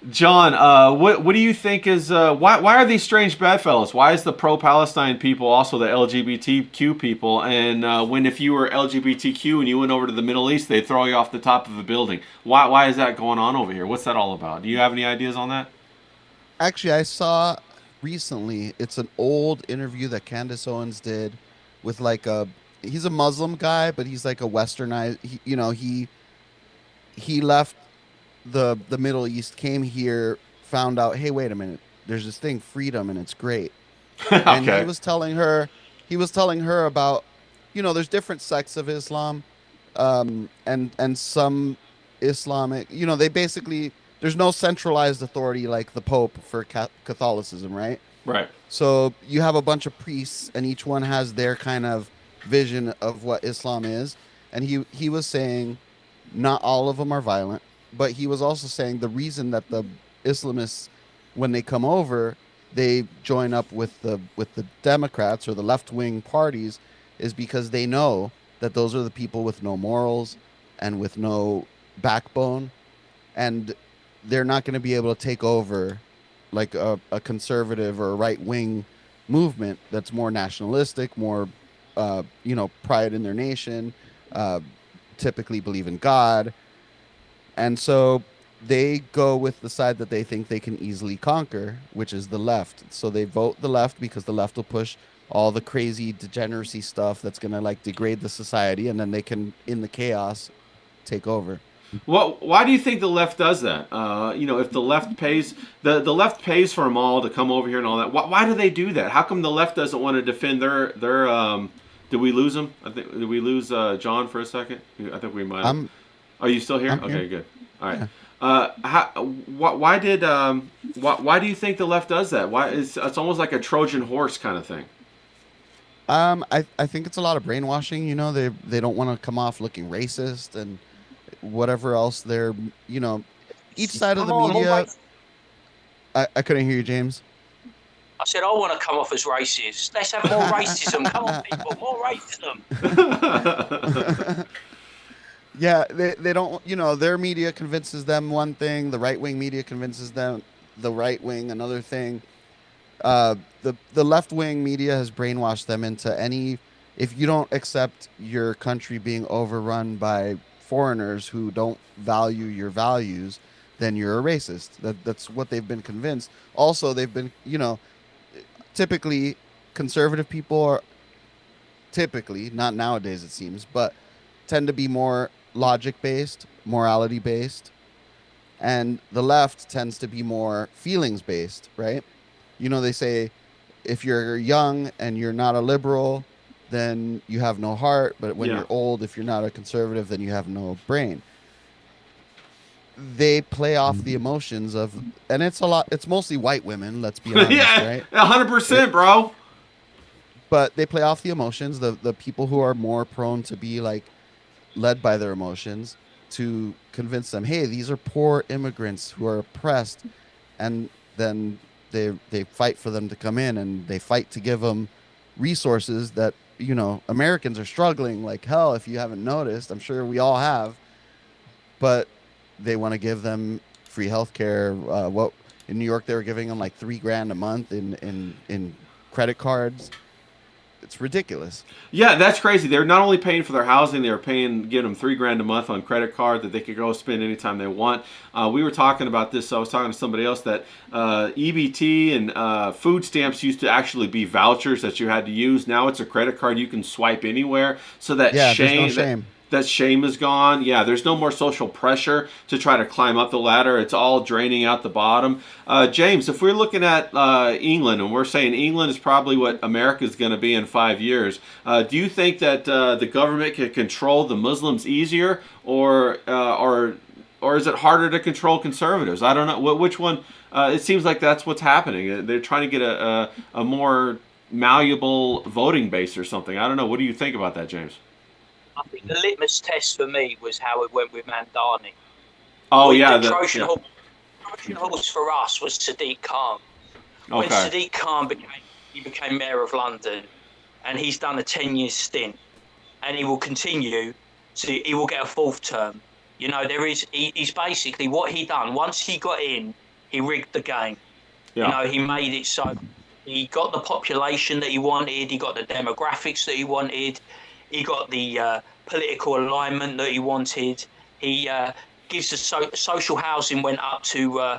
John, what do you think is why are these strange bedfellows? Why is the pro-Palestine people also the LGBTQ people? And if you were LGBTQ and you went over to the Middle East, they'd throw you off the top of a building. Why is that going on over here? What's that all about? Do you have any ideas on that? Actually, I saw recently, it's an old interview that Candace Owens did with he's a Muslim guy, but he's like a westernized, he left the Middle East, came here, found out, hey, wait a minute, there's this thing, freedom, and it's great. Okay. And he was telling her about, there's different sects of Islam, and some Islamic, they basically, there's no centralized authority like the Pope for Catholicism, right? Right. So you have a bunch of priests, and each one has their kind of vision of what Islam is. And he was saying not all of them are violent, but he was also saying the reason that the Islamists, when they come over, they join up with the Democrats or the left-wing parties, is because they know that those are the people with no morals and with no backbone, and they're not going to be able to take over like a conservative or a right-wing movement that's more nationalistic, more pride in their nation, typically believe in God. And so they go with the side that they think they can easily conquer, which is the left. So they vote the left because the left will push all the crazy degeneracy stuff that's going to degrade the society, and then they can, in the chaos, take over. Well, why do you think the left does that? If the left pays the left pays for them all to come over here and all that, why do they do that? How come the left doesn't want to defend their did we lose him? Did we lose John for a second? I think we might have. Are you still here? Okay, good. All right. Yeah. Why do you think the left does that? Why it's almost like a Trojan horse kind of thing. I think it's a lot of brainwashing. They don't want to come off looking racist and whatever else. They're each side of the media. I couldn't hear you, James. I said, I want to come off as racist. Let's have more racism. Come on, people, more racism. Yeah, they don't, their media convinces them one thing, the right-wing media convinces them the right wing another thing. The left-wing media has brainwashed them into if you don't accept your country being overrun by foreigners who don't value your values, then you're a racist. That's what they've been convinced. Also, they've been, typically conservative people are typically, not nowadays it seems, but tend to be more logic based, morality based, and the left tends to be more feelings based, right? They say if you're young and you're not a liberal, then you have no heart, but when Yeah. you're old, if you're not a conservative, then you have no brain. They play off the emotions of, and it's mostly white women, let's be honest, Yeah, right? 100%, bro. But they play off the emotions, the people who are more prone to be like led by their emotions, to convince them, hey, these are poor immigrants who are oppressed, and then they fight for them to come in, and they fight to give them resources that Americans are struggling like hell. If you haven't noticed, I'm sure we all have, but they want to give them free healthcare. What in New York they were giving them like $3,000 a month in credit cards. It's ridiculous. Yeah, that's crazy. They're not only paying for their housing, they were giving them $3,000 a month on credit card that they could go spend anytime they want. We were talking about this. I was talking to somebody else that EBT and food stamps used to actually be vouchers that you had to use. Now it's a credit card you can swipe anywhere. So that Yeah, shame, there's no shame. that shame is gone. Yeah, there's no more social pressure to try to climb up the ladder. It's all draining out the bottom. James, if we're looking at England and we're saying England is probably what America is going to be in 5 years, do you think that the government can control the Muslims easier, or is it harder to control conservatives? I don't know. Which one? It seems like that's what's happening. They're trying to get a more malleable voting base or something. I don't know. What do you think about that, James? I think the litmus test for me was how it went with Mamdani. Oh, yeah. The Trojan horse for us was Sadiq Khan. When Okay. Sadiq Khan became mayor of London, and he's done a 10-year stint, and he will continue he will get a fourth term. He's basically what he done. Once he got in, he rigged the game. Yeah. He made it so he got the population that he wanted, he got the demographics that he wanted, he got the political alignment that he wanted. He gives the social housing went up to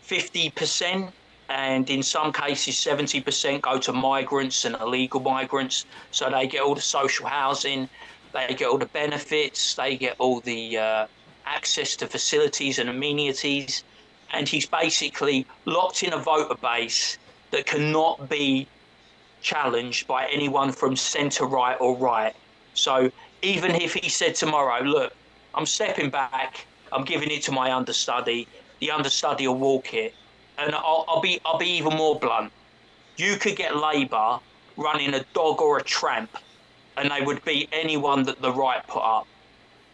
50%, and in some cases 70% go to migrants and illegal migrants. So they get all the social housing, they get all the benefits, they get all the access to facilities and amenities. And he's basically locked in a voter base that cannot be challenged by anyone from centre right or right. So even if he said tomorrow, look, I'm stepping back, I'm giving it to my understudy, the understudy will walk it. And I'll be even more blunt. You could get Labour running a dog or a tramp, and they would beat anyone that the right put up.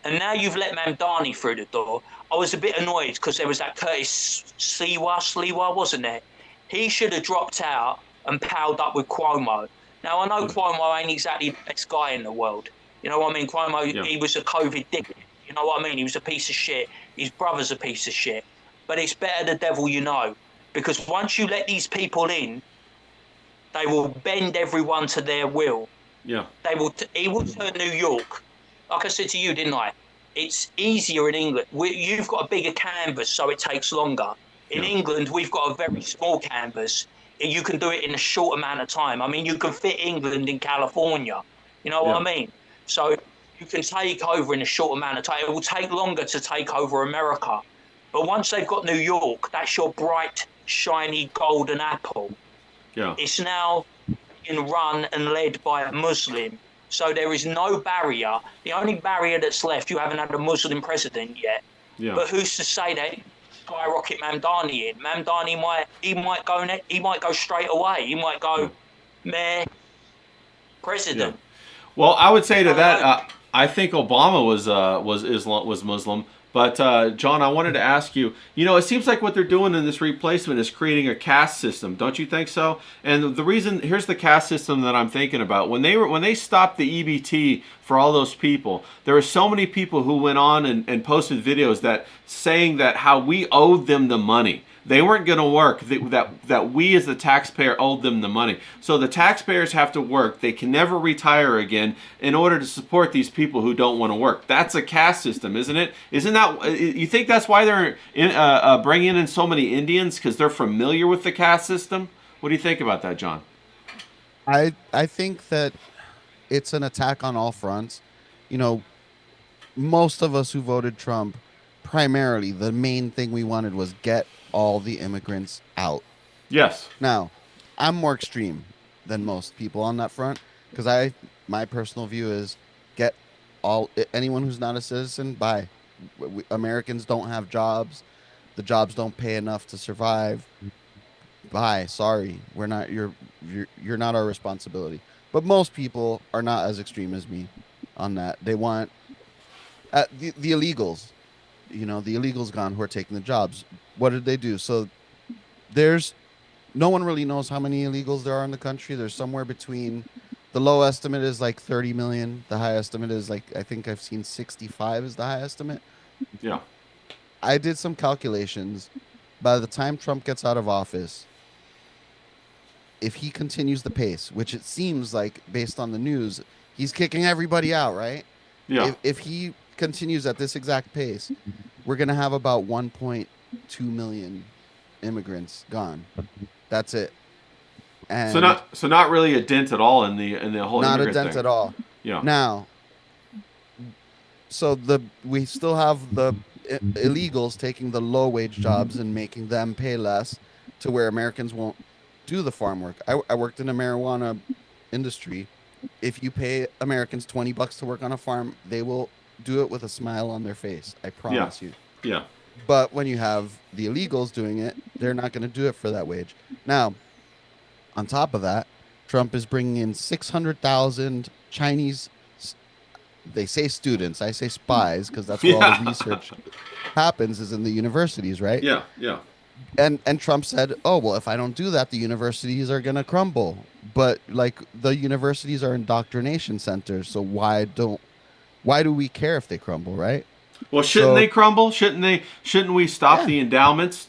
And now you've let Mamdani through the door. I was a bit annoyed because there was that Curtis Sliwa, wasn't there? He should have dropped out and palled up with Cuomo. Now, I know Cuomo ain't exactly the best guy in the world. You know what I mean? Cuomo, He was a COVID dick. You know what I mean? He was a piece of shit. His brother's a piece of shit. But it's better the devil you know. Because once you let these people in, they will bend everyone to their will. Yeah. He will turn New York. Like I said to you, didn't I? It's easier in England. You've got a bigger canvas, so it takes longer. In England, we've got a very small canvas. You can do it in a short amount of time. I mean, you can fit England in California. You know what I mean? So you can take over in a short amount of time. It will take longer to take over America. But once they've got New York, that's your bright, shiny, golden apple. Yeah. It's now being run and led by a Muslim. So there is no barrier. The only barrier that's left, you haven't had a Muslim president yet. Yeah. But who's to say that skyrocket Mamdani in? Mamdani might go straight away. He might go mayor, president. Well, I would say to that, I think Obama was Muslim. But John, I wanted to ask you. It seems like what they're doing in this replacement is creating a caste system. Don't you think so? And the reason, here's the caste system that I'm thinking about. When they stopped the EBT for all those people, there were so many people who went on and posted videos that saying that how we owed them the money. They weren't going to work, that we as the taxpayer owed them the money. So the taxpayers have to work. They can never retire again in order to support these people who don't want to work. That's a caste system, isn't it? Isn't that not? You think that's why they're bringing in so many Indians because they're familiar with the caste system? What do you think about that, John? I think that it's an attack on all fronts. You know, most of us who voted Trump, primarily the main thing we wanted was get all the immigrants out. Yes. Now, I'm more extreme than most people on that front because my personal view is get anyone who's not a citizen. Bye. Americans don't have jobs. The jobs don't pay enough to survive. Bye. Sorry, we're not you're not our responsibility. But most people are not as extreme as me on that. They want the illegals. You know, the illegals gone who are taking the jobs. What did they do? So there's no one really knows how many illegals there are in the country. There's somewhere between the low estimate is like 30 million. The high estimate is like I think I've seen 65 is the high estimate. Yeah. I did some calculations. By the time Trump gets out of office, if he continues the pace, which it seems like based on the news, he's kicking everybody out, right? Yeah. If he continues at this exact pace, we're going to have about 1.2 million immigrants gone. That's it. And So not really a dent at all in the whole not a immigrant dent thing. at all. Yeah. Now, so we still have the illegals taking the low wage jobs and making them pay less to where Americans won't do the farm work. I worked in a marijuana industry. If you pay Americans $20 to work on a farm, they will do it with a smile on their face. I promise you. Yeah. But when you have the illegals doing it, they're not going to do it for that wage. Now, on top of that, Trump is bringing in 600,000 Chinese, they say students, I say spies, because that's where all the research happens is in the universities, right? Yeah. Yeah. And Trump said, oh, well, if I don't do that, the universities are going to crumble. But like the universities are indoctrination centers. So why do we care if they crumble, right? Well, shouldn't they crumble? Shouldn't we stop the endowments?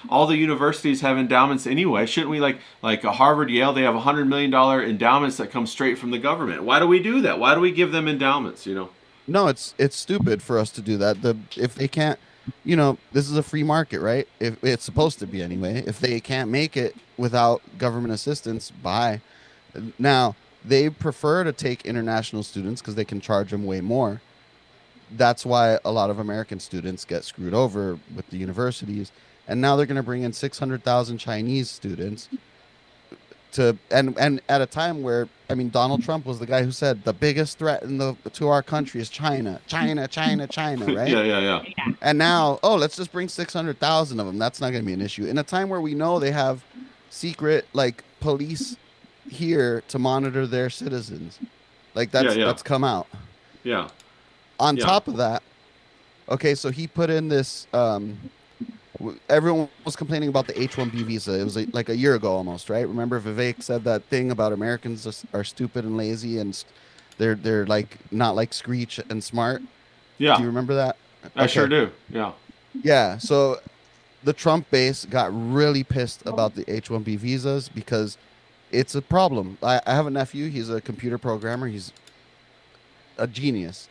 All the universities have endowments anyway. Shouldn't we like Harvard, Yale? They have $100 million endowments that come straight from the government. Why do we do that? Why do we give them endowments? You know? No, it's stupid for us to do that. If they can't, you know, this is a free market, right? If it's supposed to be anyway. If they can't make it without government assistance, bye. Now they prefer to take international students because they can charge them way more. That's why a lot of American students get screwed over with the universities. And now they're going to bring in 600,000 Chinese students and at a time where, I mean, Donald Trump was the guy who said the biggest threat to our country is China, right? Yeah. And now, let's just bring 600,000 of them. That's not going to be an issue. In a time where we know they have secret like police here to monitor their citizens. Like that's come out. Yeah. On top of that, okay, so he put in this. Everyone was complaining about the H-1B visa. It was like a year ago almost, right? Remember Vivek said that thing about Americans are stupid and lazy and they're like not like Screech and smart. Yeah. Do you remember that? I sure do. Yeah. Yeah. So the Trump base got really pissed about the H-1B visas because it's a problem. I have a nephew. He's a computer programmer. He's a genius.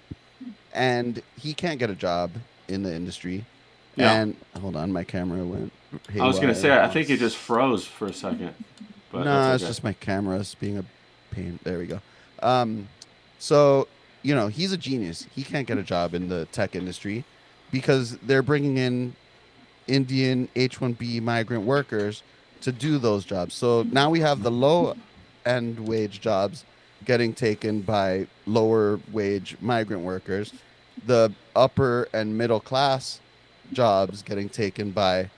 And he can't get a job in the industry. Yeah. And hold on, my camera went haywire. I was going to say, I think it just froze for a second. But no, it's just my camera's being a pain. There we go. So, you know, he's a genius. He can't get a job in the tech industry because they're bringing in Indian H-1B migrant workers to do those jobs. So now we have the low-end wage jobs getting taken by lower wage migrant workers, the upper and middle class jobs getting taken by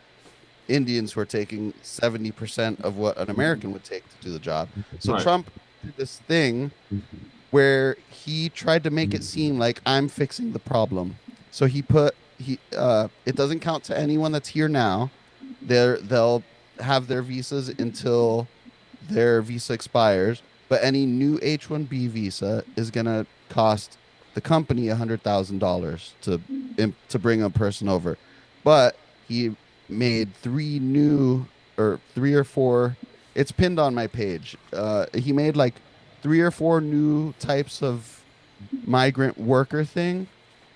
Indians who are taking 70% of what an American would take to do the job. So Right. Trump did this thing where he tried to make it seem like I'm fixing the problem. So it doesn't count to anyone that's here now. They'll have their visas until their visa expires. But any new H-1B visa is going to cost the company $100,000 to bring a person over. But he made three or four. It's pinned on my page. He made like 3 or 4 new types of migrant worker thing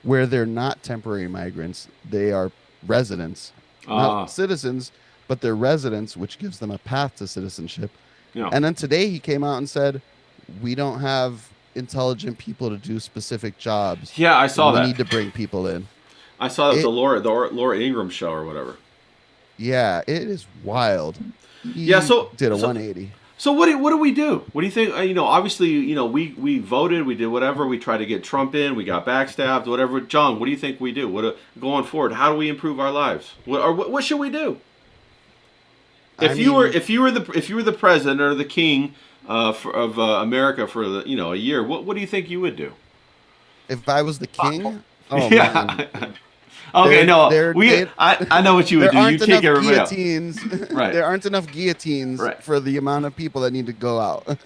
where they're not temporary migrants, they are residents, not citizens, but they're residents, which gives them a path to citizenship. Yeah. And then today he came out and said, we don't have intelligent people to do specific jobs. Yeah, I saw we that. need to bring people in. I saw that was the Laura Ingraham show or whatever. Yeah, it is wild. He did a 180. So what do we do? What do you think? Obviously, we voted, we did whatever, we tried to get Trump in, we got backstabbed, whatever. John, what do you think we do? Going forward? How do we improve our lives? What should we do? If you were the president or the king of America for a year, what do you think you would do? If I was the king, yeah. Man. Okay, I know what you would do. You There aren't kick enough everybody out. guillotines. Right. There aren't enough guillotines for the amount of people that need to go out.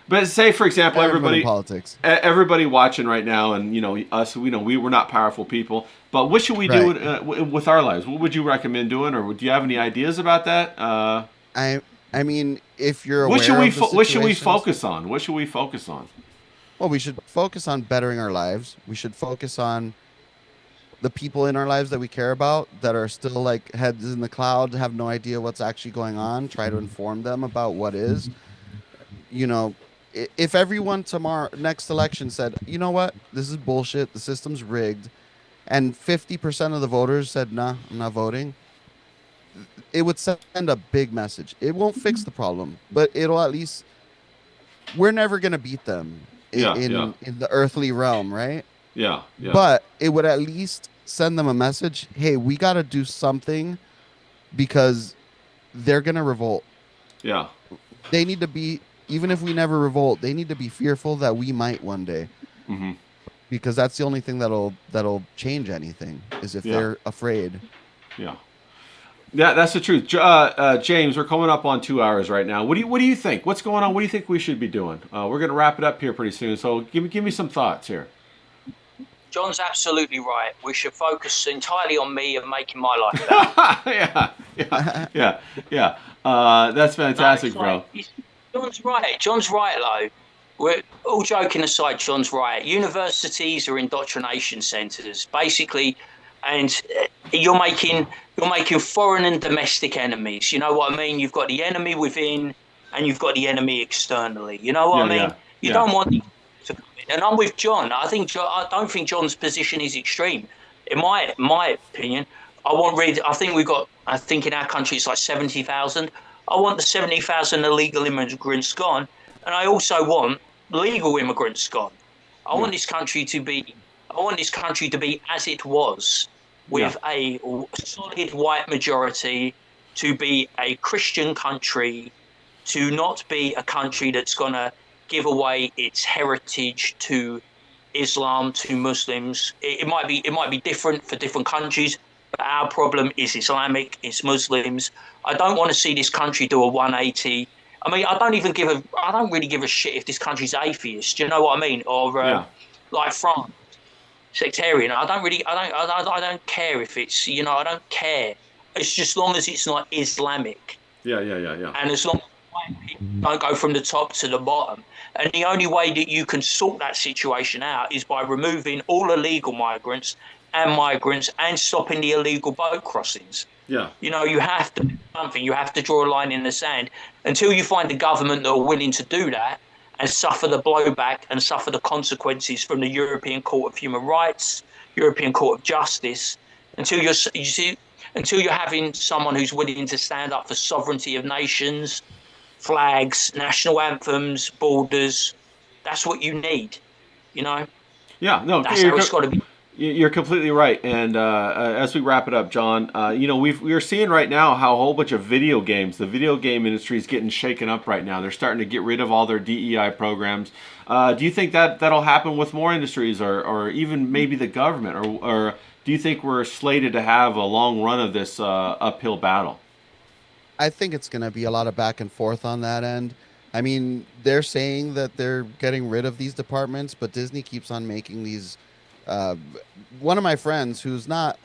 But say, for example, everybody politics. Everybody watching right now, and us, we're not powerful people. But what should we do with our lives? What would you recommend doing, or do you have any ideas about that? I mean, if you're aware what should we focus on? What should we focus on? Well, we should focus on bettering our lives. We should focus on the people in our lives that we care about that are still like heads in the cloud, have no idea what's actually going on. Try to inform them about what is. If everyone next election said, you know what, this is bullshit, the system's rigged, and 50% of the voters said, nah, I'm not voting, it would send a big message. It won't fix the problem, but it'll at least, we're never going to beat them in the earthly realm, right? Yeah. But it would at least send them a message. Hey, we got to do something because they're going to revolt. Yeah. They need to be, even if we never revolt, they need to be fearful that we might one day. Mm-hmm. Because that's the only thing that'll change anything is if they're afraid. Yeah. Yeah, that's the truth. James, we're coming up on 2 hours right now. What do you think? What's going on? What do you think we should be doing? We're going to wrap it up here pretty soon. So give me some thoughts here. John's absolutely right. We should focus entirely on me and making my life better. yeah. That's fantastic, bro. John's right. John's right, though. We're all joking aside. John's right. Universities are indoctrination centres, basically, and you're making foreign and domestic enemies. You know what I mean? You've got the enemy within, and you've got the enemy externally. You know what I mean? You don't want to. And I'm with John. I don't think John's position is extreme. In my opinion, I think in our country it's like 70,000. I want the 70,000 illegal immigrants gone, and I also want legal immigrants gone. I want this country to be as it was, with a solid white majority, to be a Christian country, to not be a country that's gonna give away its heritage to Islam, to Muslims. It might be different for different countries, but our problem is Islamic, it's Muslims. I don't want to see this country do a 180. I mean, I don't really give a shit if this country's atheist. Do you know what I mean? Or like France, sectarian. I don't care if it's, I don't care. It's just long as it's not Islamic. Yeah. And as long as white people don't go from the top to the bottom. And the only way that you can sort that situation out is by removing all illegal migrants and stopping the illegal boat crossings. Yeah. You have to do something. You have to draw a line in the sand until you find a government that are willing to do that and suffer the blowback and suffer the consequences from the European Court of Human Rights, European Court of Justice. Until you're having someone who's willing to stand up for sovereignty of nations, flags, national anthems, borders. That's what you need, Yeah, no, that's how it's got to be. You're completely right. And as we wrap it up, John, we're seeing right now how a whole bunch of video games, the video game industry is getting shaken up right now. They're starting to get rid of all their DEI programs. Do you think that'll happen with more industries, or even maybe the government, or do you think we're slated to have a long run of this uphill battle? I think it's going to be a lot of back and forth on that end. I mean, they're saying that they're getting rid of these departments, but Disney keeps on making these. One of my friends I'm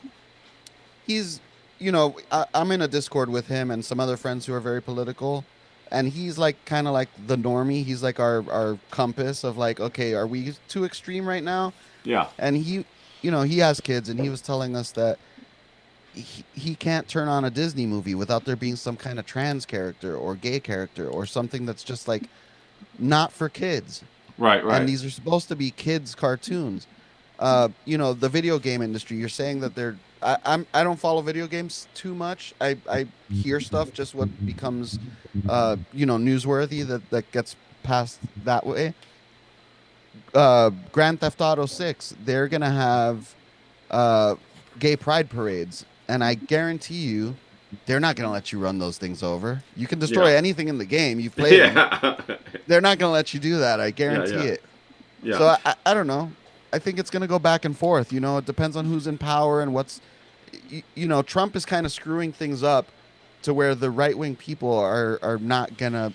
in a Discord with him and some other friends who are very political, and he's like kind of like the normie. He's like our compass of like, okay, are we too extreme right now? Yeah. And he has kids, and he was telling us that he can't turn on a Disney movie without there being some kind of trans character or gay character or something that's just like not for kids. Right. And these are supposed to be kids cartoons. The video game industry, you're saying that they're I don't follow video games too much. I hear stuff, just what becomes newsworthy that gets passed that way. Grand Theft Auto 6, they're gonna have gay pride parades, and I guarantee you they're not gonna let you run those things over. You can destroy anything in the game. You've played them. They're not gonna let you do that. I guarantee it. Yeah. So I don't know. I think it's gonna go back and forth. It depends on who's in power and what's. Trump is kind of screwing things up to where the right-wing people are not gonna.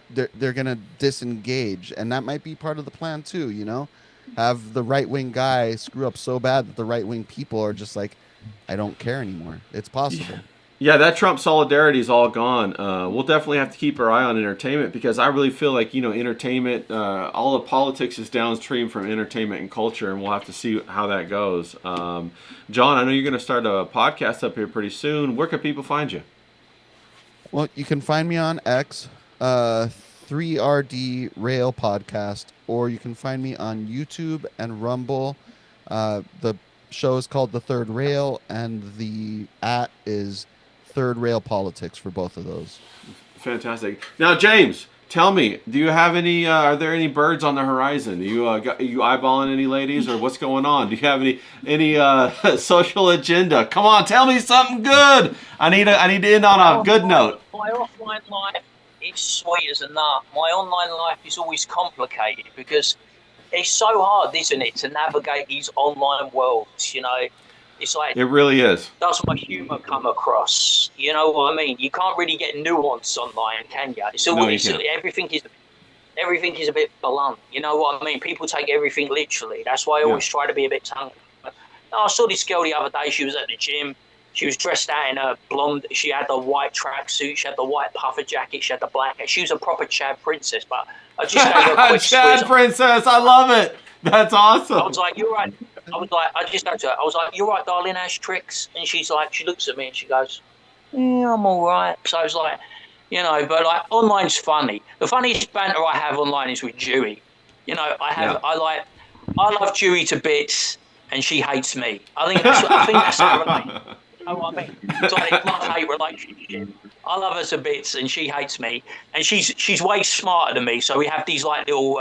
They're gonna disengage, and that might be part of the plan too. Have the right-wing guy screw up so bad that the right-wing people are just like, I don't care anymore. It's possible. Yeah, that Trump solidarity is all gone. We'll definitely have to keep our eye on entertainment, because I really feel like, entertainment, all of politics is downstream from entertainment and culture, and we'll have to see how that goes. John, I know you're going to start a podcast up here pretty soon. Where can people find you? Well, you can find me on X, 3RD Rail Podcast, or you can find me on YouTube and Rumble. The show is called The Third Rail, and the @ is Third Rail Politics for both of those. Fantastic. Now, James, tell me, do you have any? Are there any birds on the horizon? Are you eyeballing any ladies, or what's going on? Do you have any social agenda? Come on, tell me something good. I need to end on a good note. My offline life is sweet as a nut. My online life is always complicated because it's so hard, isn't it, to navigate these online worlds? It's like, It really is. does my humour come across? You know what I mean? You can't really get nuance online, can you? Everything is a bit blunt. You know what I mean? People take everything literally. That's why I always try to be a bit tongue. I saw this girl the other day. She was at the gym. She was dressed out in a blonde. She had the white tracksuit. She had the white puffer jacket. She had the black hair. She was a proper Chad princess. But I just gave her a quick Chad squeeze. princess, I love it. That's awesome. I was like, "You're right." I just spoke to her. I was like, "You're right, darling, Ash Tricks." And she's like, she looks at me and she goes, "Yeah, I'm all right." So I was like, but like online's funny. The funniest banter I have online is with Dewey. I love Dewey to bits, and she hates me. I think that's how I relate. You know what I mean? It's like a love-hate relationship. I love her to bits, and she hates me. And she's way smarter than me. So we have these little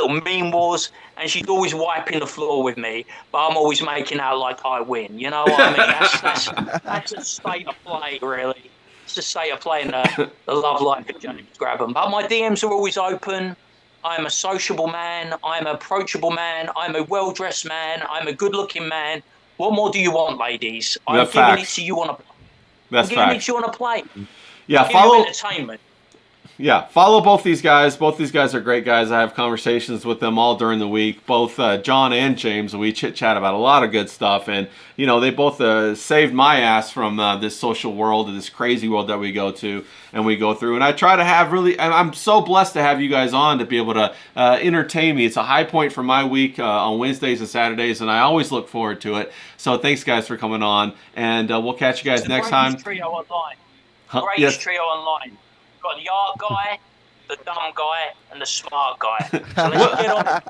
meme wars, and she's always wiping the floor with me, but I'm always making out like I win. You know what I mean? That's a state of play, really. It's a state of play in the love life of James Grabham. But my DMs are always open. I'm a sociable man. I'm an approachable man. I'm a well-dressed man. I'm a good-looking man. What more do you want, ladies? I'm giving it to you on a plate. That's I'm giving it to you on a plate. Yeah, follow entertainment. Yeah, follow both these guys. Both these guys are great guys. I have conversations with them all during the week. Both John and James, we chit-chat about a lot of good stuff. And, they both saved my ass from this social world and this crazy world that we go to and we go through. And I try to have I'm so blessed to have you guys on to be able to entertain me. It's a high point for my week on Wednesdays and Saturdays, and I always look forward to it. So thanks, guys, for coming on. And we'll catch you guys next time. Trio online. Greatest trio online. Got the art guy, the dumb guy, and the smart guy. So let's get on.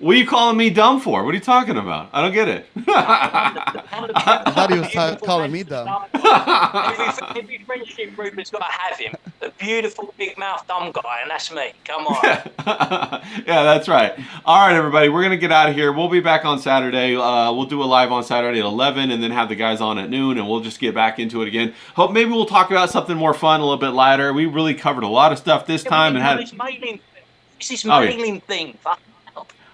What are you calling me dumb for? What are you talking about? I don't get it. I thought he was calling me dumb. Every friendship group has got to have him. The beautiful, big-mouth dumb guy, and that's me. Come on. Yeah, that's right. All right, everybody, we're going to get out of here. We'll be back on Saturday. We'll do a live on Saturday at 11 and then have the guys on at noon, and we'll just get back into it again. Hope maybe we'll talk about something more fun, a little bit lighter. We really covered a lot of stuff this time. This mailing thing.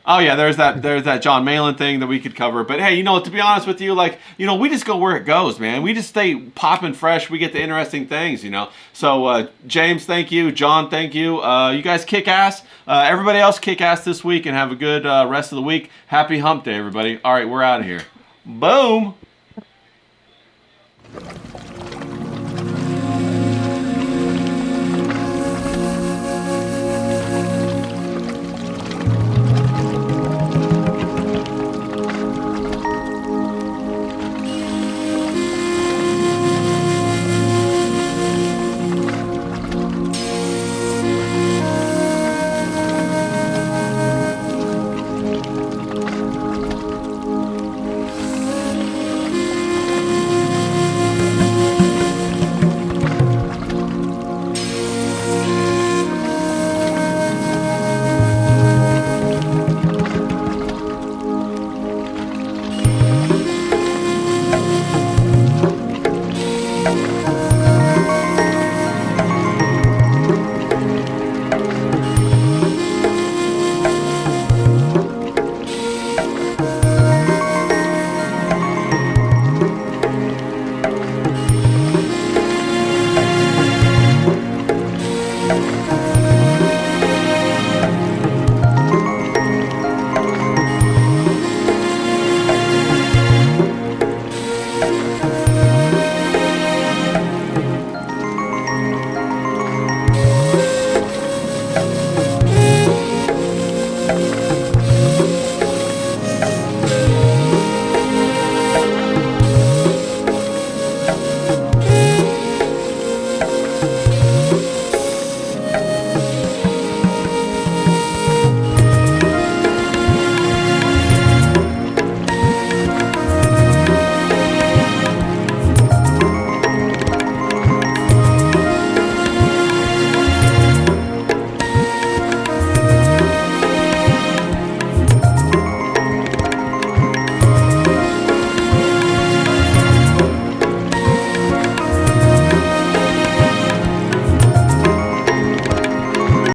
Oh yeah, there's that John Malin thing that we could cover. But hey, to be honest with you, we just go where it goes, man. We just stay popping fresh. We get the interesting things, So James, thank you. John, thank you. You guys kick ass. Everybody else kick ass this week and have a good rest of the week. Happy hump day, everybody. All right, we're out of here. Boom. Ghost.